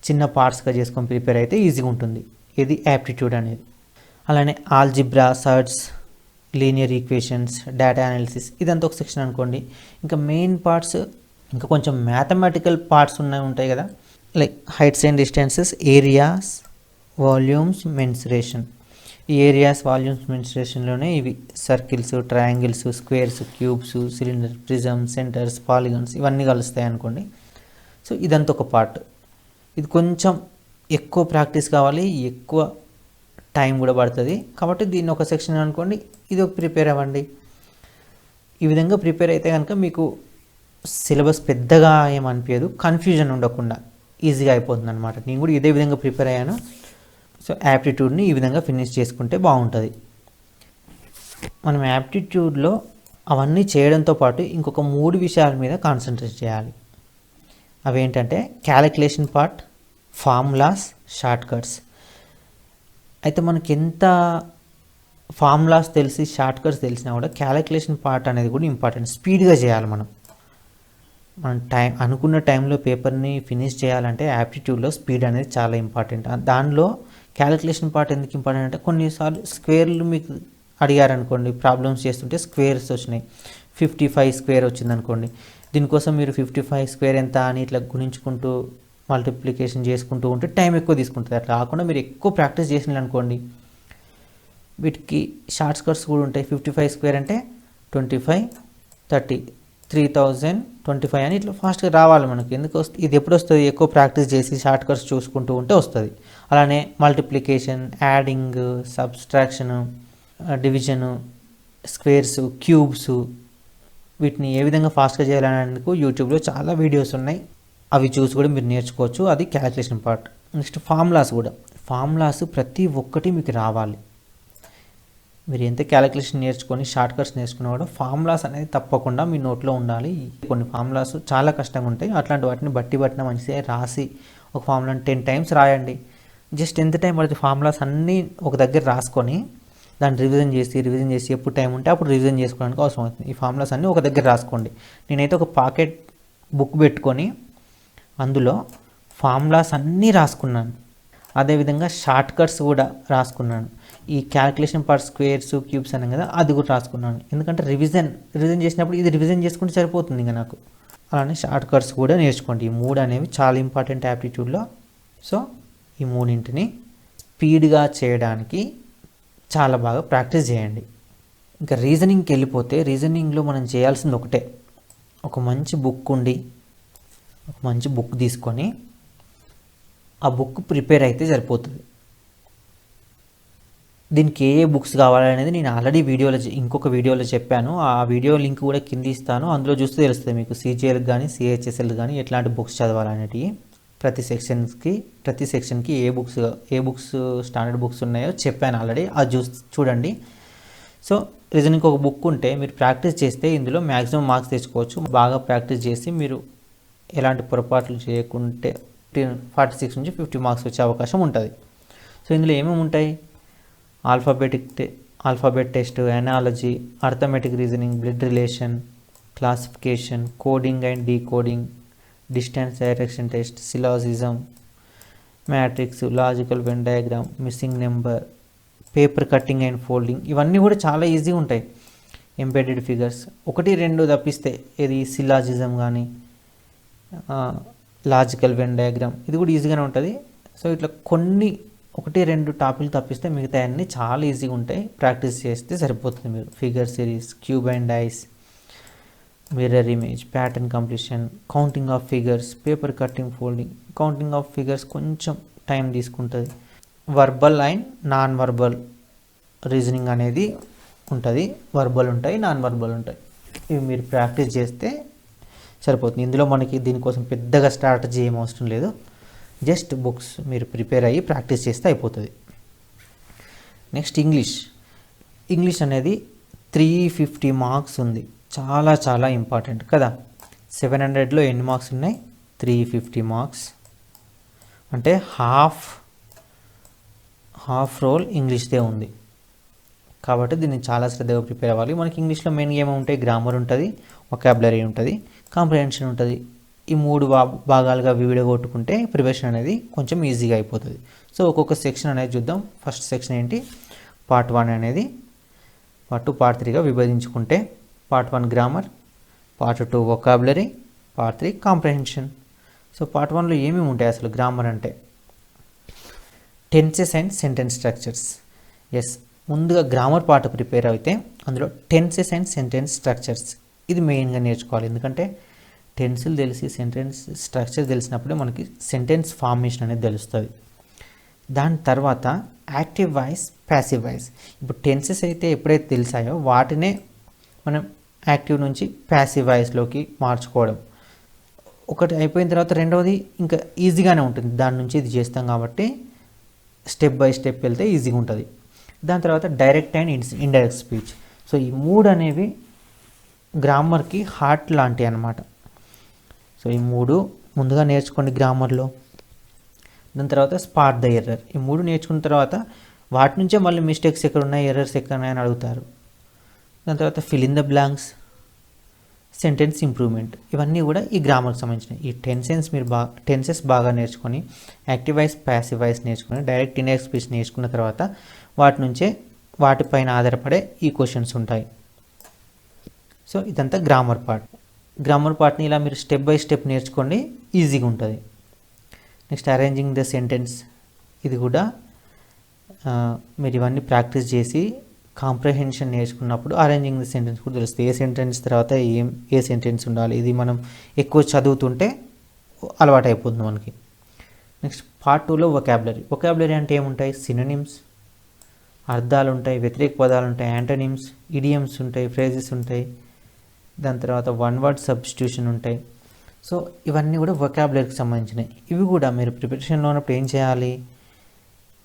Speaker 1: చిన్న పార్ట్స్గా చేసుకొని ప్రిపేర్ అయితే ఈజీగా ఉంటుంది. ఇది యాప్టిట్యూడ్ అనేది. అలానే algebra, surds, linear equations, data analysis, ఇదంతా ఒక సెక్షన్ అనుకోండి. ఇంకా మెయిన్ పార్ట్స్ ఇంకా కొంచెం మ్యాథమెటికల్ పార్ట్స్ ఉంటాయి కదా, like heights and distances, areas, volumes, mensuration. ఈ ఏరియాస్, వాల్యూమ్స్, మెన్సురేషన్లోనే ఇవి circles, triangles, squares, cubes, cylinder, prism, centres, polygons ఇవన్నీ కలుస్తాయి అనుకోండి. సో ఇదంతా ఒక పార్ట్. ఇది కొంచెం ఎక్కువ ప్రాక్టీస్ కావాలి, ఎక్కువ టైం కూడా పడుతుంది. కాబట్టి దీన్ని ఒక సెక్షన్ అనుకోండి, ఇది ఒక ప్రిపేర్ అవ్వండి. ఈ విధంగా ప్రిపేర్ అయితే కనుక మీకు సిలబస్ పెద్దగా ఏమనిపించదు, కన్ఫ్యూజన్ ఉండకుండా ఈజీగా అయిపోతుంది అనమాట. నేను కూడా ఇదే విధంగా ప్రిపేర్ అయ్యాను. సో యాప్టిట్యూడ్ని ఈ విధంగా ఫినిష్ చేసుకుంటే బాగుంటుంది. మనం యాప్టిట్యూడ్లో అవన్నీ చేయడంతో పాటు ఇంకొక 3 విషయాల మీద కాన్సన్ట్రేట్ చేయాలి. అవేంటంటే calculation part, formulas, short cuts. అయితే మనకి ఎంత ఫార్ములాస్ తెలిసి షార్ట్ కట్స్ తెలిసినా కూడా క్యాలిక్యులేషన్ పార్ట్ అనేది కూడా ఇంపార్టెంట్. స్పీడ్గా చేయాలి. మనం అనుకున్న టైంలో పేపర్ని ఫినిష్ చేయాలంటే యాప్టిట్యూడ్లో స్పీడ్ అనేది చాలా ఇంపార్టెంట్. దానిలో క్యాలిక్యులేషన్ పార్ట్ ఎందుకు ఇంపార్టెంట్ అంటే కొన్నిసార్లు స్క్వేర్లు మీకు అడిగారనుకోండి, ప్రాబ్లమ్స్ చేస్తుంటే స్క్వేర్స్ వచ్చినాయి, 55 స్క్వేర్ వచ్చిందనుకోండి. దీనికోసం మీరు 55 స్క్వేర్ ఎంత అని ఇట్లా గుణించుకుంటూ మల్టిప్లికేషన్ చేసుకుంటూ ఉంటే టైం ఎక్కువ తీసుకుంటుంది. అట్లా కాకుండా మీరు ఎక్కువ ప్రాక్టీస్ చేసినారనుకోండి, వీటికి షార్ట్ కట్స్ కూడా ఉంటాయి. 55 స్క్వేర్ అంటే 25, 30, 3025 అని ఇట్లా ఫాస్ట్గా రావాలి మనకి. ఎందుకు వస్తుంది, ఇది ఎప్పుడు వస్తుంది, ఎక్కువ ప్రాక్టీస్ చేసి షార్ట్ కట్స్ చూసుకుంటూ ఉంటే వస్తుంది. అలానే multiplication, adding, subtraction, division, squares, cubes, వీటిని ఏ విధంగా ఫాస్ట్గా చేయాలనేందుకు యూట్యూబ్లో చాలా వీడియోస్ ఉన్నాయి. అవి చూసి కూడా మీరు నేర్చుకోవచ్చు. అది క్యాలిక్యులేషన్ పార్ట్. నెక్స్ట్ ఫార్ములాస్ కూడా. ఫార్ములాస్ ప్రతి ఒక్కటి మీకు రావాలి. మీరు ఎంత క్యాలిక్యులేషన్ నేర్చుకొని షార్ట్ కట్స్ నేర్చుకున్నా కూడా ఫార్ములాస్ అనేది తప్పకుండా మీ నోట్లో ఉండాలి. కొన్ని ఫార్ములాస్ చాలా కష్టంగా ఉంటాయి. అట్లాంటి వాటిని బట్టిన మంచిగా రాసి ఒక ఫార్ములాని 10 టైమ్స్ రాయండి. జస్ట్ ఎంత టైం పడుతుంది, ఫార్ములాస్ అన్నీ ఒక దగ్గర రాసుకొని దాన్ని రివిజన్ చేసి ఎప్పుడు టైం ఉంటే అప్పుడు రివిజన్ చేసుకోవడానికి అవసరం అవుతుంది. ఈ ఫార్ములాస్ అన్నీ ఒక దగ్గర రాసుకోండి. నేనైతే ఒక పాకెట్ బుక్ పెట్టుకొని అందులో ఫార్ములాస్ అన్నీ రాసుకున్నాను. అదేవిధంగా షార్ట్ కట్స్ కూడా రాసుకున్నాను. ఈ క్యాలిక్యులేషన్ పార్ట్, స్క్వేర్స్, క్యూబ్స్ అన్నాం కదా, అది కూడా రాసుకున్నాను. ఎందుకంటే రివిజన్ చేసినప్పుడు ఇది రివిజన్ చేసుకుంటే సరిపోతుంది ఇంకా నాకు. అలానే షార్ట్ కట్స్ కూడా నేర్చుకోండి. ఈ 3 అనేవి చాలా ఇంపార్టెంట్ యాప్టిట్యూడ్లో. సో ఈ 3ని స్పీడ్గా చేయడానికి చాలా బాగా ప్రాక్టీస్ చేయండి. ఇంకా రీజనింగ్కి వెళ్ళిపోతే, రీజనింగ్లో మనం చేయాల్సింది ఒకటే, ఒక మంచి బుక్ తీసుకొని ఆ బుక్ ప్రిపేర్ అయితే సరిపోతుంది. దీనికి ఏ బుక్స్ కావాలనేది నేను ఆల్రెడీ ఇంకొక వీడియోలో చెప్పాను. ఆ వీడియో లింక్ కూడా కింద ఇస్తాను. అందులో చూస్తే తెలుస్తుంది మీకు CGL కానీ CHSL కానీ ఎట్లాంటి బుక్స్ చదవాలనేటివి. ప్రతి సెక్షన్కి ఏ బుక్స్ స్టాండర్డ్ బుక్స్ ఉన్నాయో చెప్పాను ఆల్రెడీ. అది చూడండి. సో రీజనింగ్ ఒక బుక్ ఉంటే మీరు ప్రాక్టీస్ చేస్తే ఇందులో మ్యాక్సిమం మార్క్స్ తెచ్చుకోవచ్చు. బాగా ప్రాక్టీస్ చేసి మీరు ఎలాంటి పొరపాట్లు చేయకుంటే 46 నుంచి 50 మార్క్స్ వచ్చే అవకాశం ఉంటుంది. సో ఇందులో ఏమేమి ఉంటాయి, alphabet test, analogy, arithmetic reasoning, blood relation, classification, coding and decoding, distance direction test, syllogism, matrix, logical Venn diagram, missing number, paper cutting and folding, ఇవన్నీ కూడా చాలా ఈజీగా ఉంటాయి. ఎంబెడెడ్ ఫిగర్స్ 1-2 తప్పిస్తే, ఇది సిలాజిజం కానీ లాజికల్ వెన్ డయాగ్రామ్, ఇది కూడా ఈజీగానే ఉంటుంది. సో ఇట్లా 1-2 టాపిక్లు తప్పిస్తే మిగతా అన్నీ చాలా ఈజీగా ఉంటాయి. ప్రాక్టీస్ చేస్తే సరిపోతుంది. మీరు figure series, cube and dice, mirror image, pattern completion, counting of figures, paper cutting, folding. Counting of figures కొంచెం టైం తీసుకుంటుంది. Verbal and non verbal reasoning అనేది ఉంటుంది, వర్బల్ ఉంటాయి, నాన్ వర్బల్ ఉంటాయి. ఇవి మీరు ప్రాక్టీస్ చేస్తే సరిపోతుంది. ఇందులో మనకి దీనికోసం పెద్దగా స్ట్రాటజీ ఏం అవసరం లేదు. జస్ట్ బుక్స్ మీరు ప్రిపేర్ అయ్యి ప్రాక్టీస్ చేస్తే అయిపోతుంది. నెక్స్ట్ ఇంగ్లీష్ అనేది 350 మార్క్స్ ఉంది. చాలా చాలా ఇంపార్టెంట్ కదా. 700లో ఎన్ని మార్క్స్ ఉన్నాయి? 350 మార్క్స్. అంటే హాఫ్ రోల్ ఇంగ్లీష్దే ఉంది. కాబట్టి దీన్ని చాలా శ్రద్ధగా ప్రిపేర్ అవ్వాలి. మనకి ఇంగ్లీష్లో మెయిన్గా ఏముంటాయి? గ్రామర్ ఉంటుంది, వొకాబులరీ ఉంటుంది, కాంప్రహెన్షన్ ఉంటుంది. ఈ 3 భాగాలుగా విడగొట్టుకుంటే ప్రిపరేషన్ అనేది కొంచెం ఈజీగా అయిపోతుంది. సో ఒక్కొక్క సెక్షన్ అనేది చూద్దాం. ఫస్ట్ సెక్షన్ ఏంటి? పార్ట్ 1 అనేది పార్ట్ 2, పార్ట్ 3గా విభజించుకుంటే part 1 grammar, part 2 vocabulary, part 3 comprehension. So part 1లో ఏమేమి ఉంటాయి అసలు? గ్రామర్ అంటే tenses and sentence structures. Yes, ముందుగా గ్రామర్ పార్ట్ ప్రిపేర్ అయితే అందులో టెన్సెస్ అండ్ సెంటెన్స్ స్ట్రక్చర్స్ ఇది మెయిన్గా నేర్చుకోవాలి. ఎందుకంటే టెన్సులు తెలిసి సెంటెన్స్ స్ట్రక్చర్ తెలిసినప్పుడే మనకి సెంటెన్స్ ఫార్మేషన్ అనేది తెలుస్తుంది. దాని తర్వాత యాక్టివ్ వాయిస్, ప్యాసివ్ వాయిస్. ఇప్పుడు టెన్సెస్ అయితే ఎప్పుడైతే తెలిసాయో వాటినే మనం యాక్టివ్ నుంచి ప్యాసివ్ వాయిస్లోకి మార్చుకోవడం. ఒకటి అయిపోయిన తర్వాత రెండవది ఇంకా ఈజీగానే ఉంటుంది. దాని నుంచి ఇది చేస్తాం కాబట్టి స్టెప్ బై స్టెప్ వెళ్తే ఈజీగా ఉంటుంది. దాని తర్వాత direct and indirect speech. So ఈ 3 అనేవి గ్రామర్కి హార్ట్ లాంటివి అన్నమాట. సో ఈ 3 ముందుగా నేర్చుకోండి గ్రామర్లో. దాని తర్వాత స్పాట్ ద ఎర్రర్. ఈ 3 నేర్చుకున్న తర్వాత వాటి నుంచే మళ్ళీ మిస్టేక్స్ ఎక్కడ ఉన్నాయి, ఎర్రర్స్ ఎక్కడ ఉన్నాయని అడుగుతారు. దాని తర్వాత fill in the blanks, sentence improvement. ఇవన్నీ కూడా ఈ గ్రామర్కి సంబంధించినవి. ఈ టెన్సెస్ బాగా నేర్చుకొని, యాక్టివ్ వాయిస్, ప్యాసివ్ వాయిస్ నేర్చుకొని, డైరెక్ట్ ఇండైరెక్ట్ స్పీచ్ నేర్చుకున్న తర్వాత వాటి నుంచే వాటిపైన ఆధారపడే ఈ క్వశ్చన్స్ ఉంటాయి. సో ఇదంతా గ్రామర్ పార్ట్ని ఇలా మీరు స్టెప్ బై స్టెప్ నేర్చుకోండి, ఈజీగా ఉంటుంది. Next arranging the sentence. ఇది కూడా మీరు ఇవన్నీ ప్రాక్టీస్ చేసి కాంప్రహెన్షన్ నేర్చుకున్నప్పుడు అరేంజింగ్ ద సెంటెన్స్ కూడా తెలుస్తుంది. ఏ సెంటెన్స్ తర్వాత ఏ సెంటెన్స్ ఉండాలి. ఇది మనం ఎక్కువ చదువుతుంటే అలవాటు అయిపోతుంది మనకి. నెక్స్ట్ పార్ట్ 2లో వొకాబులరీ అంటే ఏముంటాయి? సినోనిమ్స్, అర్థాలు ఉంటాయి, వ్యతిరేక పదాలు ఉంటాయి, యాంటోనిమ్స్, ఇడియమ్స్ ఉంటాయి, ఫ్రేజెస్ ఉంటాయి. దాని తర్వాత వన్ వర్డ్ సబ్స్టిట్యూషన్ ఉంటాయి. సో ఇవన్నీ కూడా వొకాబులరీకి సంబంధించినవి. ఇవి కూడా మీరు ప్రిపరేషన్లో ఉన్నప్పుడు ఏం చేయాలి?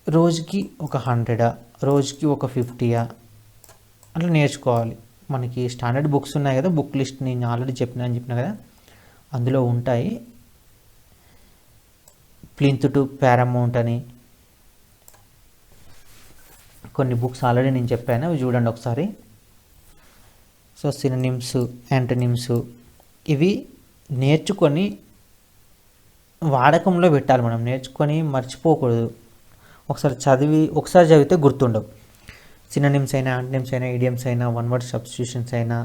Speaker 1: రోజుకి ఒక 100, రోజుకి ఒక 50 అట్లా నేర్చుకోవాలి. మనకి స్టాండర్డ్ బుక్స్ ఉన్నాయి కదా, బుక్ లిస్ట్ నేను ఆల్రెడీ చెప్పిన కదా, అందులో ఉంటాయి. ప్లింత్ టు పారామౌంట్ అని కొన్ని బుక్స్ ఆల్రెడీ నేను చెప్పాను, అవి చూడండి ఒకసారి. సో సినోనిమ్స్, యాంటోనిమ్స్ ఇవి నేర్చుకొని వాడకంలో పెట్టాలి. మనం నేర్చుకొని మర్చిపోకూడదు. ఒకసారి చదివితే గుర్తుండవు. సినోనిమ్స్ అయినా, యాంటోనిమ్స్ అయినా, ఇడియమ్స్ అయినా, వన్ వర్డ్ సబ్స్టిట్యూషన్స్ అయినా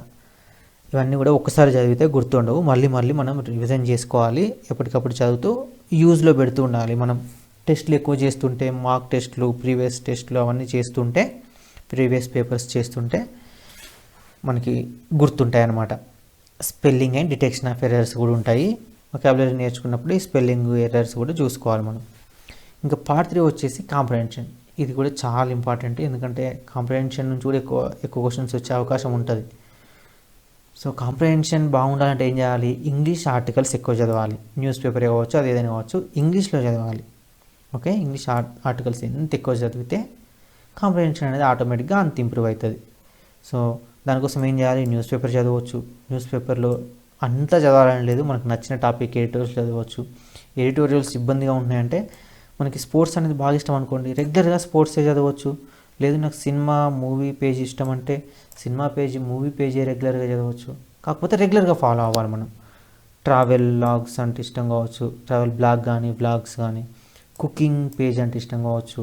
Speaker 1: ఇవన్నీ కూడా ఒకసారి చదివితే గుర్తుండవు. మళ్ళీ మనం రివిజన్ చేసుకోవాలి. ఎప్పటికప్పుడు చదువుతూ యూజ్లో పెడుతూ ఉండాలి. మనం టెస్ట్లు ఎక్కువ చేస్తుంటే, మాక్ టెస్ట్లు, ప్రీవియస్ టెస్ట్లు అవన్నీ చేస్తుంటే, ప్రీవియస్ పేపర్స్ చేస్తుంటే మనకి గుర్తుంటాయి అన్నమాట. Spelling and detection of errors కూడా ఉంటాయి. వొకాబులరీ నేర్చుకున్నప్పుడు ఈ స్పెల్లింగ్ ఎర్రర్స్ కూడా చూసుకోవాలి మనం. ఇంకా పార్ట్ 3 వచ్చేసి కాంప్రహెన్షన్. ఇది కూడా చాలా ఇంపార్టెంట్. ఎందుకంటే కాంప్రహెన్షన్ నుంచి కూడా ఎక్కువ క్వశ్చన్స్ వచ్చే అవకాశం ఉంటుంది. సో కాంప్రహెన్షన్ బాగుండాలంటే ఏం చేయాలి? ఇంగ్లీష్ ఆర్టికల్స్ ఎక్కువ చదవాలి. న్యూస్ పేపర్ కావచ్చు, అది ఏదైనా కావచ్చు, ఇంగ్లీష్లో చదవాలి. ఓకే, ఇంగ్లీష్ ఆర్టికల్స్ ఎంత ఎక్కువ చదివితే కాంప్రహెన్షన్ అనేది ఆటోమేటిక్గా అంత ఇంప్రూవ్ అవుతుంది. సో దానికోసం ఏం చేయాలి? న్యూస్ పేపర్ చదవచ్చు. న్యూస్ పేపర్లో అంతా చదవాలని లేదు, మనకు నచ్చిన టాపిక్ ఎడిటోరియల్స్ చదవచ్చు. ఎడిటోరియల్స్ ఇబ్బందిగా ఉంటున్నాయంటే, మనకి స్పోర్ట్స్ అనేది బాగా ఇష్టం అనుకోండి, రెగ్యులర్గా స్పోర్ట్సే చదవచ్చు. లేదు నాకు సినిమా, మూవీ పేజ్ ఇష్టం అంటే సినిమా పేజీ, మూవీ పేజీ రెగ్యులర్గా చదవచ్చు. కాకపోతే రెగ్యులర్గా ఫాలో అవ్వాలి మనం. ట్రావెల్ లాగ్స్ అంటే ఇష్టం కావచ్చు, ట్రావెల్ బ్లాగ్స్ కానీ, కుకింగ్ పేజ్ అంటే ఇష్టం కావచ్చు.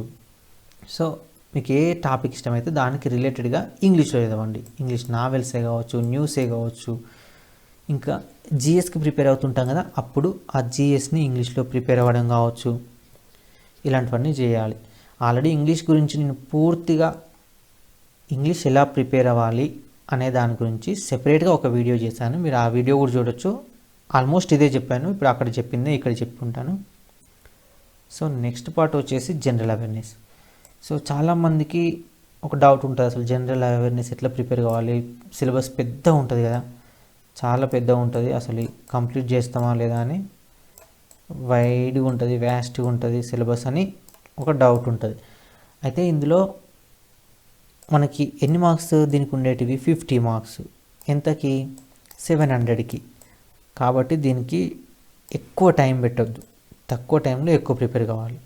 Speaker 1: సో మీకు ఏ టాపిక్ ఇష్టమైతే దానికి రిలేటెడ్గా ఇంగ్లీష్లో చదవండి. ఇంగ్లీష్ నావెల్సే కావచ్చు, న్యూసే కావచ్చు. ఇంకా జిఎస్కి ప్రిపేర్ అవుతుంటాం కదా, అప్పుడు ఆ జిఎస్ని ఇంగ్లీష్లో ప్రిపేర్ అవ్వడం కావచ్చు. ఇలాంటివన్నీ చేయాలి. ఆల్రెడీ ఇంగ్లీష్ గురించి నేను పూర్తిగా ఇంగ్లీష్ ఎలా ప్రిపేర్ అవ్వాలి అనే దాని గురించి సెపరేట్గా ఒక వీడియో చేశాను. మీరు ఆ వీడియో కూడా చూడొచ్చు. ఆల్మోస్ట్ ఇదే చెప్పాను, ఇప్పుడు అక్కడ చెప్పిందే ఇక్కడ చెప్పుకుంటాను. సో నెక్స్ట్ పార్ట్ వచ్చేసి జనరల్ అవేర్నెస్. సో చాలామందికి ఒక డౌట్ ఉంటుంది, అసలు జనరల్ అవేర్నెస్ ఎట్లా ప్రిపేర్ కావాలి, సిలబస్ పెద్ద ఉంటుంది కదా, చాలా పెద్దగా ఉంటుంది, అసలు కంప్లీట్ చేస్తామా లేదా అని వైడ్గా ఉంటుంది, వ్యాస్ట్గా ఉంటుంది సిలబస్ అని ఒక డౌట్ ఉంటుంది. అయితే ఇందులో మనకి ఎన్ని మార్క్స్ దీనికి ఉండేటివి 50 మార్క్స్, ఎంతకి 700కి. కాబట్టి దీనికి ఎక్కువ టైం పెట్టొద్దు, తక్కువ టైంలో ఎక్కువ ప్రిపేర్ కావాలి.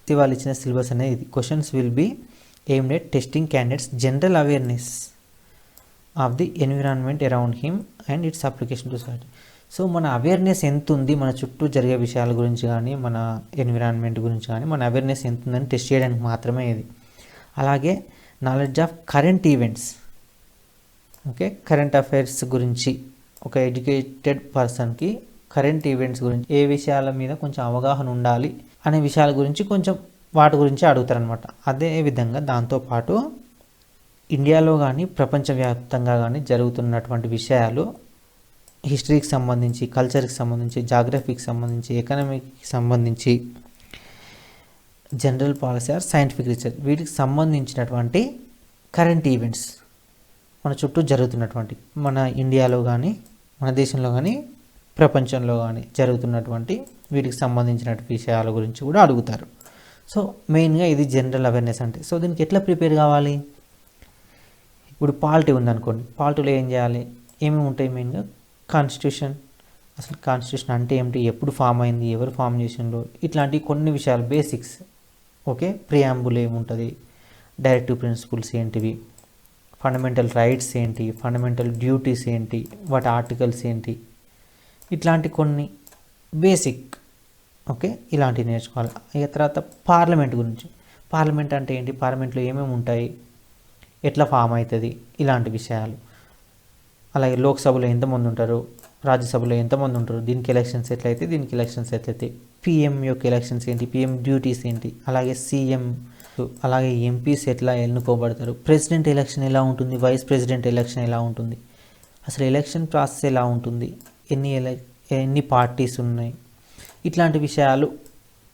Speaker 1: వాళ్ళు ఇచ్చిన సిలబస్ అనేది ఇది. Questions will be aimed at testing candidates general awareness of the environment around him and its application to society. So మన అవేర్నెస్ ఎంత ఉంది, మన చుట్టూ జరిగే విషయాల గురించి కానీ, మన ఎన్విరాన్మెంట్ గురించి కానీ మన అవేర్నెస్ ఎంత ఉందని టెస్ట్ చేయడానికి మాత్రమే ఇది. అలాగే knowledge of current events, okay, current affairs గురించి ఒక ఎడ్యుకేటెడ్ పర్సన్కి కరెంట్ ఈవెంట్స్ గురించి ఏ విషయాల మీద కొంచెం అవగాహన ఉండాలి అనే విషయాల గురించి కొంచెం వాటి గురించి అడుగుతారనమాట. అదేవిధంగా దాంతోపాటు ఇండియాలో కానీ ప్రపంచవ్యాప్తంగా కానీ జరుగుతున్నటువంటి విషయాలు, హిస్టరీకి సంబంధించి, కల్చర్కి సంబంధించి, జాగ్రఫీకి సంబంధించి, ఎకనామీకి సంబంధించి, general policy are scientific research, వీటికి సంబంధించినటువంటి కరెంట్ ఈవెంట్స్ మన చుట్టూ జరుగుతున్నటువంటి, మన ఇండియాలో కానీ మన దేశంలో కానీ ప్రపంచంలో కానీ జరుగుతున్నటువంటి వీటికి సంబంధించిన విషయాల గురించి కూడా అడుగుతారు. సో మెయిన్గా ఇది జనరల్ అవేర్నెస్ అంటే. సో దీనికి ఎట్లా ప్రిపేర్ కావాలి? ఇప్పుడు పాలిటీ ఉందనుకోండి, పాలిటీలో ఏం చేయాలి, ఏమేమి ఉంటాయి? మెయిన్గా కాన్స్టిట్యూషన్, అసలు కాన్స్టిట్యూషన్ అంటే ఏమిటి, ఎప్పుడు ఫామ్ అయింది, ఎవరు ఫామ్ చేసిండ్రు, ఇట్లాంటి కొన్ని విషయాలు బేసిక్స్. ఓకే, ప్రియాంబుల్ ఏముంటుంది, డైరెక్టివ్ ప్రిన్సిపల్స్ ఏంటివి, ఫండమెంటల్ రైట్స్ ఏంటి, ఫండమెంటల్ డ్యూటీస్ ఏంటి, వాటి ఆర్టికల్స్ ఏంటి, ఇట్లాంటి కొన్ని బేసిక్. ఓకే, ఇలాంటివి నేర్చుకోవాలి. ఇక తర్వాత పార్లమెంట్ గురించి, పార్లమెంట్ అంటే ఏంటి, పార్లమెంట్లో ఏమేమి ఉంటాయి, ఎట్లా ఫామ్ అవుతుంది, ఇలాంటి విషయాలు. అలాగే లోక్సభలో ఎంతమంది ఉంటారు, రాజ్యసభలో ఎంతమంది ఉంటారు, దీనికి ఎలక్షన్స్ ఎట్లయితే, దీనికి ఎలక్షన్స్ ఎట్లయితే, పిఎం యొక్క ఎలక్షన్స్ ఏంటి, పిఎం డ్యూటీస్ ఏంటి, అలాగే సీఎం, అలాగే ఎంపీస్ ఎట్లా ఎన్నుకోబడతారు, ప్రెసిడెంట్ ఎలక్షన్ ఎలా ఉంటుంది, వైస్ ప్రెసిడెంట్ ఎలక్షన్ ఎలా ఉంటుంది, అసలు ఎలక్షన్ ప్రాసెస్ ఎలా ఉంటుంది, ఎన్ని పార్టీస్ ఉన్నాయి, ఇట్లాంటి విషయాలు.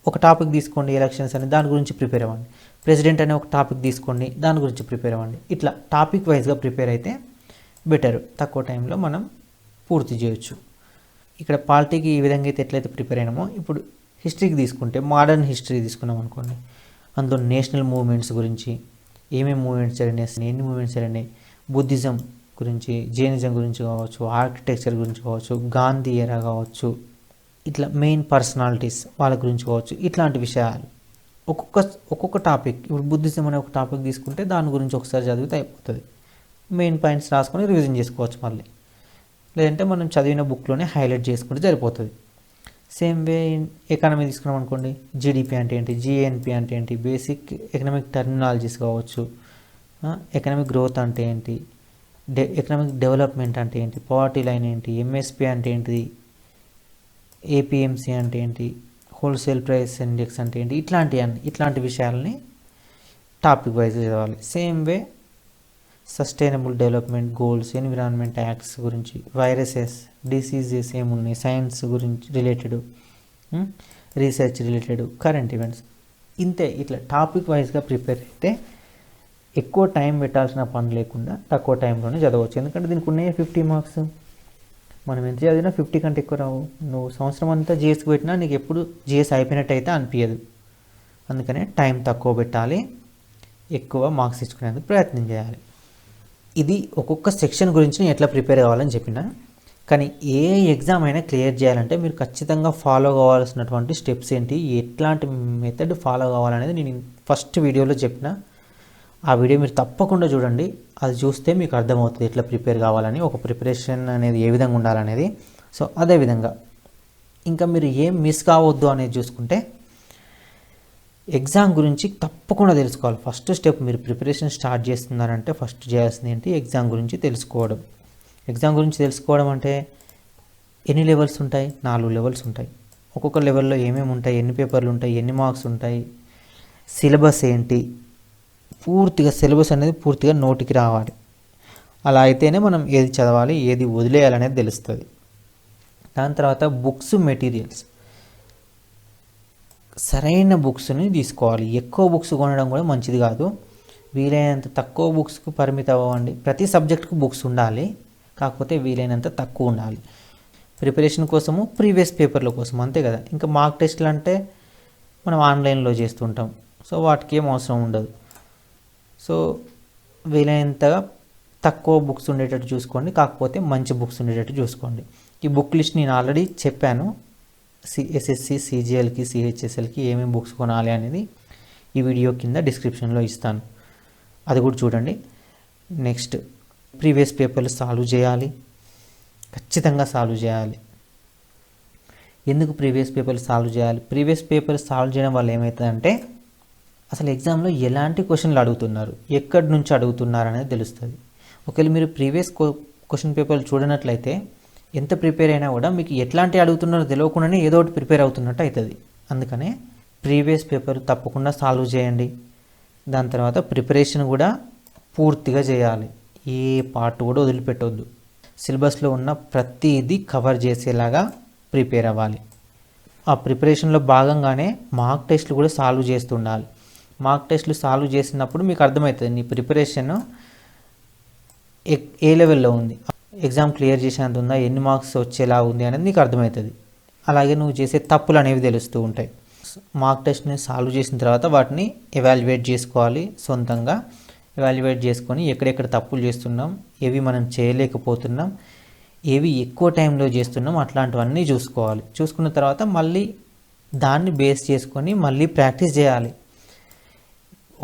Speaker 1: ఒక టాపిక్ తీసుకోండి, ఎలక్షన్స్ అని, దాని గురించి ప్రిపేర్ అవ్వండి. ప్రెసిడెంట్ అనే ఒక టాపిక్ తీసుకోండి, దాని గురించి ప్రిపేర్ అవ్వండి. ఇట్లా టాపిక్ వైజ్గా ప్రిపేర్ అయితే బెటర్, తక్కువ టైంలో మనం పూర్తి చేయొచ్చు. ఇక్కడ పాలిటీకి ఈ విధంగా అయితే ఎట్లయితే ప్రిపేర్ అయినామో, ఇప్పుడు హిస్టరీకి తీసుకుంటే, మోడర్న్ హిస్టరీ తీసుకున్నాం అనుకోండి, అందులో నేషనల్ మూవ్మెంట్స్ గురించి, ఏమేమి మూవ్మెంట్స్ జరిగినాయి, ఎన్ని మూవ్మెంట్స్ జరిగినాయి, బుద్ధిజం గురించి, జైనిజం గురించి కావచ్చు, ఆర్కిటెక్చర్ గురించి కావచ్చు, గాంధీ ఎరా కావచ్చు, ఇట్లా మెయిన్ పర్సనాలిటీస్ వాళ్ళ గురించి కావచ్చు, ఇట్లాంటి విషయాలు. ఒక్కొక్క టాపిక్, ఇప్పుడు బుద్ధిజం అనే ఒక టాపిక్ తీసుకుంటే దాని గురించి ఒకసారి చదివితే అయిపోతుంది. మెయిన్ పాయింట్స్ రాసుకొని రివిజన్ చేసుకోవచ్చు మళ్ళీ, లేదంటే మనం చదివిన బుక్లోనే హైలైట్ చేసుకుంటే సరిపోతుంది. సేమ్ వే ఎకానమీ తీసుకున్నాం అనుకోండి, జీడిపి అంటే ఏంటి, జిఎన్పి అంటే ఏంటి, బేసిక్ ఎకనామిక్ టర్మినాలజీస్ కావచ్చు, ఎకనామిక్ గ్రోత్ అంటే ఏంటి, ఎకనామిక్ డెవలప్మెంట్ అంటే ఏంటి, పావర్టీ లైన్ ఏంటి, ఎంఎస్పి అంటే ఏంటిది, ఏపీఎంసీ అంటే ఏంటి, హోల్సేల్ ప్రైస్ ఇండెక్స్ అంటే ఏంటి, ఇట్లాంటి విషయాలని టాపిక్ వైజ్ చదవాలి. Same way sustainable development goals, environment acts గురించి, వైరసెస్, డిసీజెస్ ఏమున్నాయి, సైన్స్ గురించి related, research related, current events, ఇంతే. ఇట్లా టాపిక్ వైజ్గా ప్రిపేర్ అయితే ఎక్కువ టైం పెట్టాల్సిన పని లేకుండా తక్కువ టైంలోనే చదవచ్చు. ఎందుకంటే దీనికి ఉన్నాయి 50 మార్క్స్. మనం ఎంత చదివినా 50 కంటే ఎక్కువ రావు. నువ్వు సంవత్సరం అంతా జిఎస్కి పెట్టినా నీకు ఎప్పుడు జిఎస్ అయిపోయినట్టు అయితే అనిపించదు. అందుకనే టైం తక్కువ పెట్టాలి, ఎక్కువ మార్క్స్ ఇచ్చుకునేందుకు ప్రయత్నం చేయాలి. ఇది ఒక్కొక్క సెక్షన్ గురించి నేను ఎట్లా ప్రిపేర్ కావాలని చెప్పిన. కానీ ఏ ఎగ్జామ్ అయినా క్లియర్ చేయాలంటే మీరు ఖచ్చితంగా ఫాలో కావాల్సినటువంటి స్టెప్స్ ఏంటి, ఎట్లాంటి మెథడ్ ఫాలో కావాలనేది నేను ఫస్ట్ వీడియోలో చెప్పిన. ఆ వీడియో మీరు తప్పకుండా చూడండి. అది చూస్తే మీకు అర్థమవుతుంది ఎట్లా ప్రిపేర్ కావాలని, ఒక ప్రిపరేషన్ అనేది ఏ విధంగా ఉండాలనేది. సో అదేవిధంగా ఇంకా మీరు ఏం మిస్ కావద్దు అనేది చూసుకుంటే, ఎగ్జామ్ గురించి తప్పకుండా తెలుసుకోవాలి. ఫస్ట్ స్టెప్, మీరు ప్రిపరేషన్ స్టార్ట్ చేస్తున్నారంటే ఫస్ట్ చేయాల్సింది ఏంటి, ఎగ్జామ్ గురించి తెలుసుకోవడం. ఎగ్జామ్ గురించి తెలుసుకోవడం అంటే ఎన్ని లెవెల్స్ ఉంటాయి, 4 లెవెల్స్ ఉంటాయి. ఒక్కొక్క లెవెల్లో ఏమేమి ఉంటాయి, ఎన్ని పేపర్లు ఉంటాయి, ఎన్ని మార్క్స్ ఉంటాయి, సిలబస్ ఏంటి, పూర్తిగా సిలబస్ అనేది పూర్తిగా నోటికి రావాలి. అలా అయితేనే మనం ఏది చదవాలి, ఏది వదిలేయాలనేది తెలుస్తుంది. దాని తర్వాత బుక్స్, మెటీరియల్స్, సరైన బుక్స్ని తీసుకోవాలి. ఎక్కువ బుక్స్ కొనడం కూడా మంచిది కాదు. వీలైనంత తక్కువ బుక్స్కు పరిమితం అవ్వండి. ప్రతి సబ్జెక్టుకు బుక్స్ ఉండాలి, కాకపోతే వీలైనంత తక్కువ ఉండాలి. ప్రిపరేషన్ కోసము, ప్రీవియస్ పేపర్ల కోసం, అంతే కదా. ఇంకా మార్క్ టెస్ట్లు అంటే మనం ఆన్లైన్లో చేస్తుంటాం, సో వాటికి ఏం అవసరం ఉండదు. సో వీలైనంతగా తక్కువ బుక్స్ ఉండేటట్టు చూసుకోండి, కాకపోతే మంచి బుక్స్ ఉండేటట్టు చూసుకోండి. ఈ బుక్ లిస్ట్ నేను ఆల్రెడీ చెప్పాను. ఎస్ఎస్సి, సిజిఎల్కి, సిహెచ్ఎస్ఎల్కి ఏమేమి బుక్స్ కొనాలి అనేది ఈ వీడియో కింద డిస్క్రిప్షన్లో ఇస్తాను, అది కూడా చూడండి. నెక్స్ట్, ప్రీవియస్ పేపర్లు సాల్వ్ చేయాలి, ఖచ్చితంగా సాల్వ్ చేయాలి. ఎందుకు ప్రీవియస్ పేపర్లు సాల్వ్ చేయాలి? ప్రీవియస్ పేపర్ సాల్వ్ చేయడం వల్ల ఏమవుతుందంటే అసలు ఎగ్జామ్లో ఎలాంటి క్వశ్చన్లు అడుగుతున్నారు, ఎక్కడి నుంచి అడుగుతున్నారు అనేది తెలుస్తుంది. ఒకవేళ మీరు ప్రీవియస్ క్వశ్చన్ పేపర్లు చూడనట్లయితే ఎంత ప్రిపేర్ అయినా కూడా మీకు ఎట్లాంటి అడుగుతున్నారో తెలియకుండానే ఏదో ఒకటి ప్రిపేర్ అవుతున్నట్టు అవుతుంది. అందుకనే ప్రీవియస్ పేపర్ తప్పకుండా సాల్వ్ చేయండి. దాని తర్వాత ప్రిపరేషన్ కూడా పూర్తిగా చేయాలి, ఏ పార్ట్ కూడా వదిలిపెట్టొద్దు. సిలబస్లో ఉన్న ప్రతిదీ కవర్ చేసేలాగా ప్రిపేర్ అవ్వాలి. ఆ ప్రిపరేషన్లో భాగంగానే మార్క్ టెస్ట్లు కూడా సాల్వ్ చేస్తుండాలి. మార్క్ టెస్ట్లు సాల్వ్ చేసినప్పుడు మీకు అర్థమవుతుంది నీ ప్రిపరేషన్ ఏ లెవెల్లో ఉంది, ఎగ్జామ్ క్లియర్ చేసేంత ఉందా, ఎన్ని మార్క్స్ వచ్చేలా ఉంది అనేది నీకు అర్థమవుతుంది. అలాగే నువ్వు చేసే తప్పులు అనేవి తెలుస్తూ ఉంటాయి. మార్క్ టెస్ట్ని సాల్వ్ చేసిన తర్వాత వాటిని ఎవాల్యుయేట్ చేసుకోవాలి. సొంతంగా ఎవాల్యుయేట్ చేసుకొని ఎక్కడెక్కడ తప్పులు చేస్తున్నాం, ఏవి మనం చేయలేకపోతున్నాం, ఏవి ఎక్కువ టైంలో చేస్తున్నాం, అట్లాంటివన్నీ చూసుకోవాలి. చూసుకున్న తర్వాత మళ్ళీ దాన్ని బేస్ చేసుకొని మళ్ళీ ప్రాక్టీస్ చేయాలి.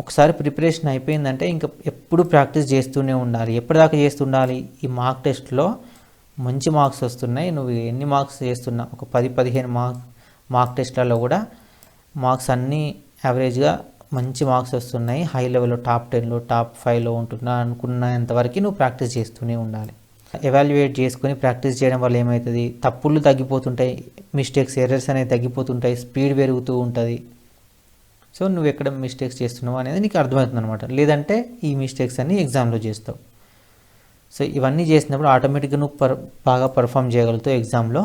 Speaker 1: ఒకసారి ప్రిపరేషన్ అయిపోయిందంటే ఇంకా ఎప్పుడు ప్రాక్టీస్ చేస్తూనే ఉండాలి. ఎప్పటిదాకా చేస్తుండాలి? ఈ మార్క్ టెస్ట్లో మంచి మార్క్స్ వస్తున్నాయి, నువ్వు ఎన్ని మార్క్స్ చేస్తున్నా, ఒక 10-15 మార్క్ టెస్ట్లలో కూడా మార్క్స్ అన్నీ యావరేజ్గా మంచి మార్క్స్ వస్తున్నాయి, హై లెవెల్లో టాప్ 10లో టాప్ 5లో ఉంటున్నా అనుకున్నంతవరకు నువ్వు ప్రాక్టీస్ చేస్తూనే ఉండాలి. ఎవాల్యుయేట్ చేసుకొని ప్రాక్టీస్ చేయడం వల్ల ఏమవుతుంది, తప్పులు తగ్గిపోతుంటాయి, మిస్టేక్స్, ఎర్రర్స్ అనేవి తగ్గిపోతుంటాయి, స్పీడ్ పెరుగుతూ ఉంటుంది. సో నువ్వు ఎక్కడ మిస్టేక్స్ చేస్తున్నావు అనేది నీకు అర్థమవుతుంది అనమాట. లేదంటే ఈ మిస్టేక్స్ అన్నీ ఎగ్జామ్లో చేస్తావు. సో ఇవన్నీ చేసినప్పుడు ఆటోమేటిక్గా నువ్వు బాగా పర్ఫామ్ చేయగలుగుతావు ఎగ్జామ్లో.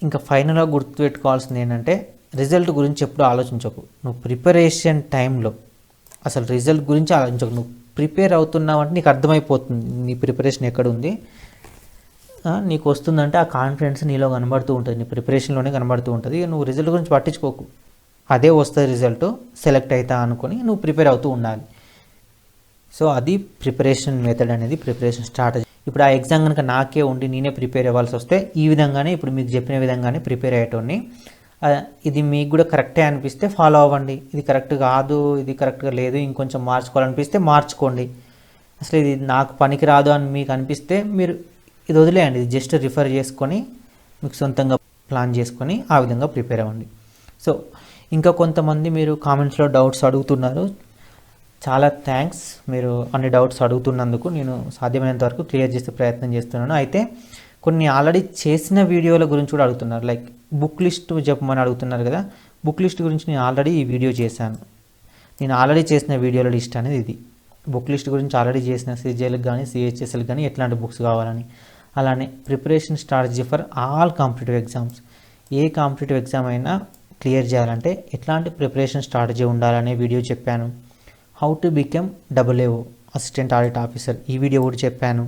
Speaker 1: ఇంకా ఫైనల్గా గుర్తుపెట్టుకోవాల్సింది ఏంటంటే రిజల్ట్ గురించి ఎప్పుడు ఆలోచించకు. నువ్వు ప్రిపరేషన్ టైంలో అసలు రిజల్ట్ గురించి ఆలోచించకు. నువ్వు ప్రిపేర్ అవుతున్నావు అంటే నీకు అర్థమైపోతుంది నీ ప్రిపరేషన్ ఎక్కడ ఉంది, నీకు వస్తుందంటే ఆ కాన్ఫిడెన్స్ నీలో కనబడుతూ ఉంటుంది, నీ ప్రిపరేషన్లోనే కనబడుతూ ఉంటుంది. నువ్వు రిజల్ట్ గురించి పట్టించుకోకు, అదే వస్తుంది రిజల్ట్, సెలెక్ట్ అవుతా అనుకొని నువ్వు ప్రిపేర్ అవుతూ ఉండాలి. సో అది ప్రిపరేషన్ మెథడ్ అనేది, ప్రిపరేషన్ స్ట్రాటజీ. ఇప్పుడు ఆ ఎగ్జామ్ కనుక నాకే ఉండి నేనే ప్రిపేర్ అవ్వాల్సి వస్తే ఈ విధంగానే ఇప్పుడు మీకు చెప్పిన విధంగానే ప్రిపేర్ అయ్యేటోని. ఇది మీకు కూడా కరెక్టే అనిపిస్తే ఫాలో అవ్వండి, ఇది కరెక్ట్ కాదు, ఇది కరెక్ట్గా లేదు, ఇంకొంచెం మార్చుకోవాలనిపిస్తే మార్చుకోండి. అసలు ఇది నాకు పనికి రాదు అని మీకు అనిపిస్తే మీరు ఇది వదిలేయండి, ఇది జస్ట్ రిఫర్ చేసుకొని మీకు సొంతంగా ప్లాన్ చేసుకొని ఆ విధంగా ప్రిపేర్ అవ్వండి. సో ఇంకా కొంతమంది మీరు కామెంట్స్లో డౌట్స్ అడుగుతున్నారు, చాలా థ్యాంక్స్. మీరు అన్ని డౌట్స్ అడుగుతున్నందుకు నేను సాధ్యమైనంత వరకు క్లియర్ చేసే ప్రయత్నం చేస్తున్నాను. అయితే కొన్ని ఆల్రెడీ చేసిన వీడియోల గురించి కూడా అడుగుతున్నారు, లైక్ బుక్ లిస్ట్ చెప్పమని అడుగుతున్నారు కదా. బుక్ లిస్ట్ గురించి నేను ఆల్రెడీ ఈ వీడియో చేశాను. నేను ఆల్రెడీ చేసిన వీడియోల లిస్ట్ అనేది ఇది. బుక్ లిస్ట్ గురించి ఆల్రెడీ చేసిన సిజిఎల్కి కానీ సిహెచ్ఎస్ఎల్కి కానీ ఎట్లాంటి బుక్స్ కావాలని. అలానే preparation strategy for all competitive exams, A competitive exam అయినా క్లియర్ చేయాలంటే ఎట్లాంటి ప్రిపరేషన్ స్ట్రాటజీ ఉండాలనే వీడియో చెప్పాను. How to become AAO assistant audit officer, ఈ వీడియో కూడా చెప్పాను.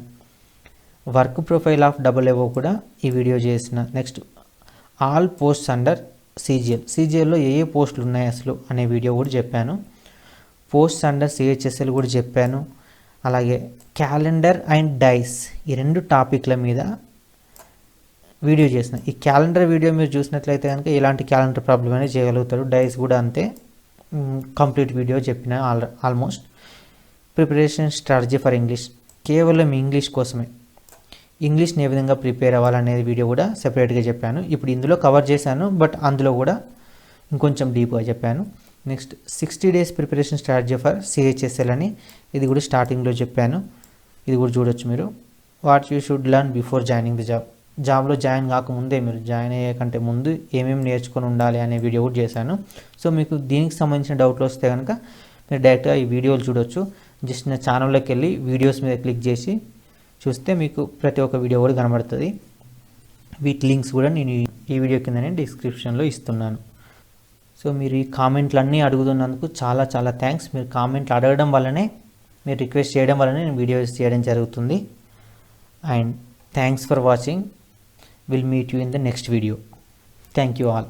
Speaker 1: వర్క్ ప్రొఫైల్ ఆఫ్ AAO కూడా ఈ వీడియో చేసిన. నెక్స్ట్ ఆల్ పోస్ట్స్ అండర్ సిజిఎల్లో ఏ పోస్టులు ఉన్నాయి అసలు అనే వీడియో కూడా చెప్పాను. పోస్ట్స్ అండర్ సిహెచ్ఎస్ఎల్ కూడా చెప్పాను. అలాగే క్యాలెండర్ అండ్ డైస్, ఈ 2 టాపిక్ల మీద వీడియో చేసిన. ఈ క్యాలెండర్ వీడియో మీరు చూసినట్లయితే కనుక ఎలాంటి క్యాలెండర్ ప్రాబ్లం అనేది చేయగలుగుతారు. డైస్ కూడా అంతే, కంప్లీట్ వీడియో చెప్పిన almost. Preparation strategy for English, కేవలం ఇంగ్లీష్ కోసమే, ఇంగ్లీష్ని ఏ విధంగా ప్రిపేర్ అవ్వాలనేది వీడియో కూడా సెపరేట్గా చెప్పాను. ఇప్పుడు ఇందులో కవర్ చేశాను, బట్ అందులో కూడా ఇంకొంచెం డీప్గా చెప్పాను. Next 60 days preparation strategy for CHSL అని, ఇది కూడా స్టార్టింగ్లో చెప్పాను, ఇది కూడా చూడొచ్చు మీరు. What you should learn before joining the జాబ్లో జాయిన్ కాకముందే, మీరు జాయిన్ అయ్యే కంటే ముందు ఏమేమి నేర్చుకొని ఉండాలి అనే వీడియో కూడా చేశాను. సో మీకు దీనికి సంబంధించిన డౌట్లు వస్తే కనుక మీరు డైరెక్ట్గా ఈ వీడియోలు చూడొచ్చు. జస్ట్ నా ఛానల్లోకి వెళ్ళి వీడియోస్ మీద క్లిక్ చేసి చూస్తే మీకు ప్రతి ఒక్క వీడియో కూడా కనబడుతుంది. వీటి లింక్స్ కూడా నేను ఈ వీడియో కిందనే డిస్క్రిప్షన్లో ఇస్తున్నాను. సో మీరు ఈ కామెంట్లన్నీ అడుగుతున్నందుకు చాలా చాలా థ్యాంక్స్. మీరు కామెంట్లు అడగడం వల్లనే, మీరు రిక్వెస్ట్ చేయడం వల్లనే నేను వీడియోస్ చేయడం జరుగుతుంది. And thanks for watching. Will meet you in the next video. Thank you all.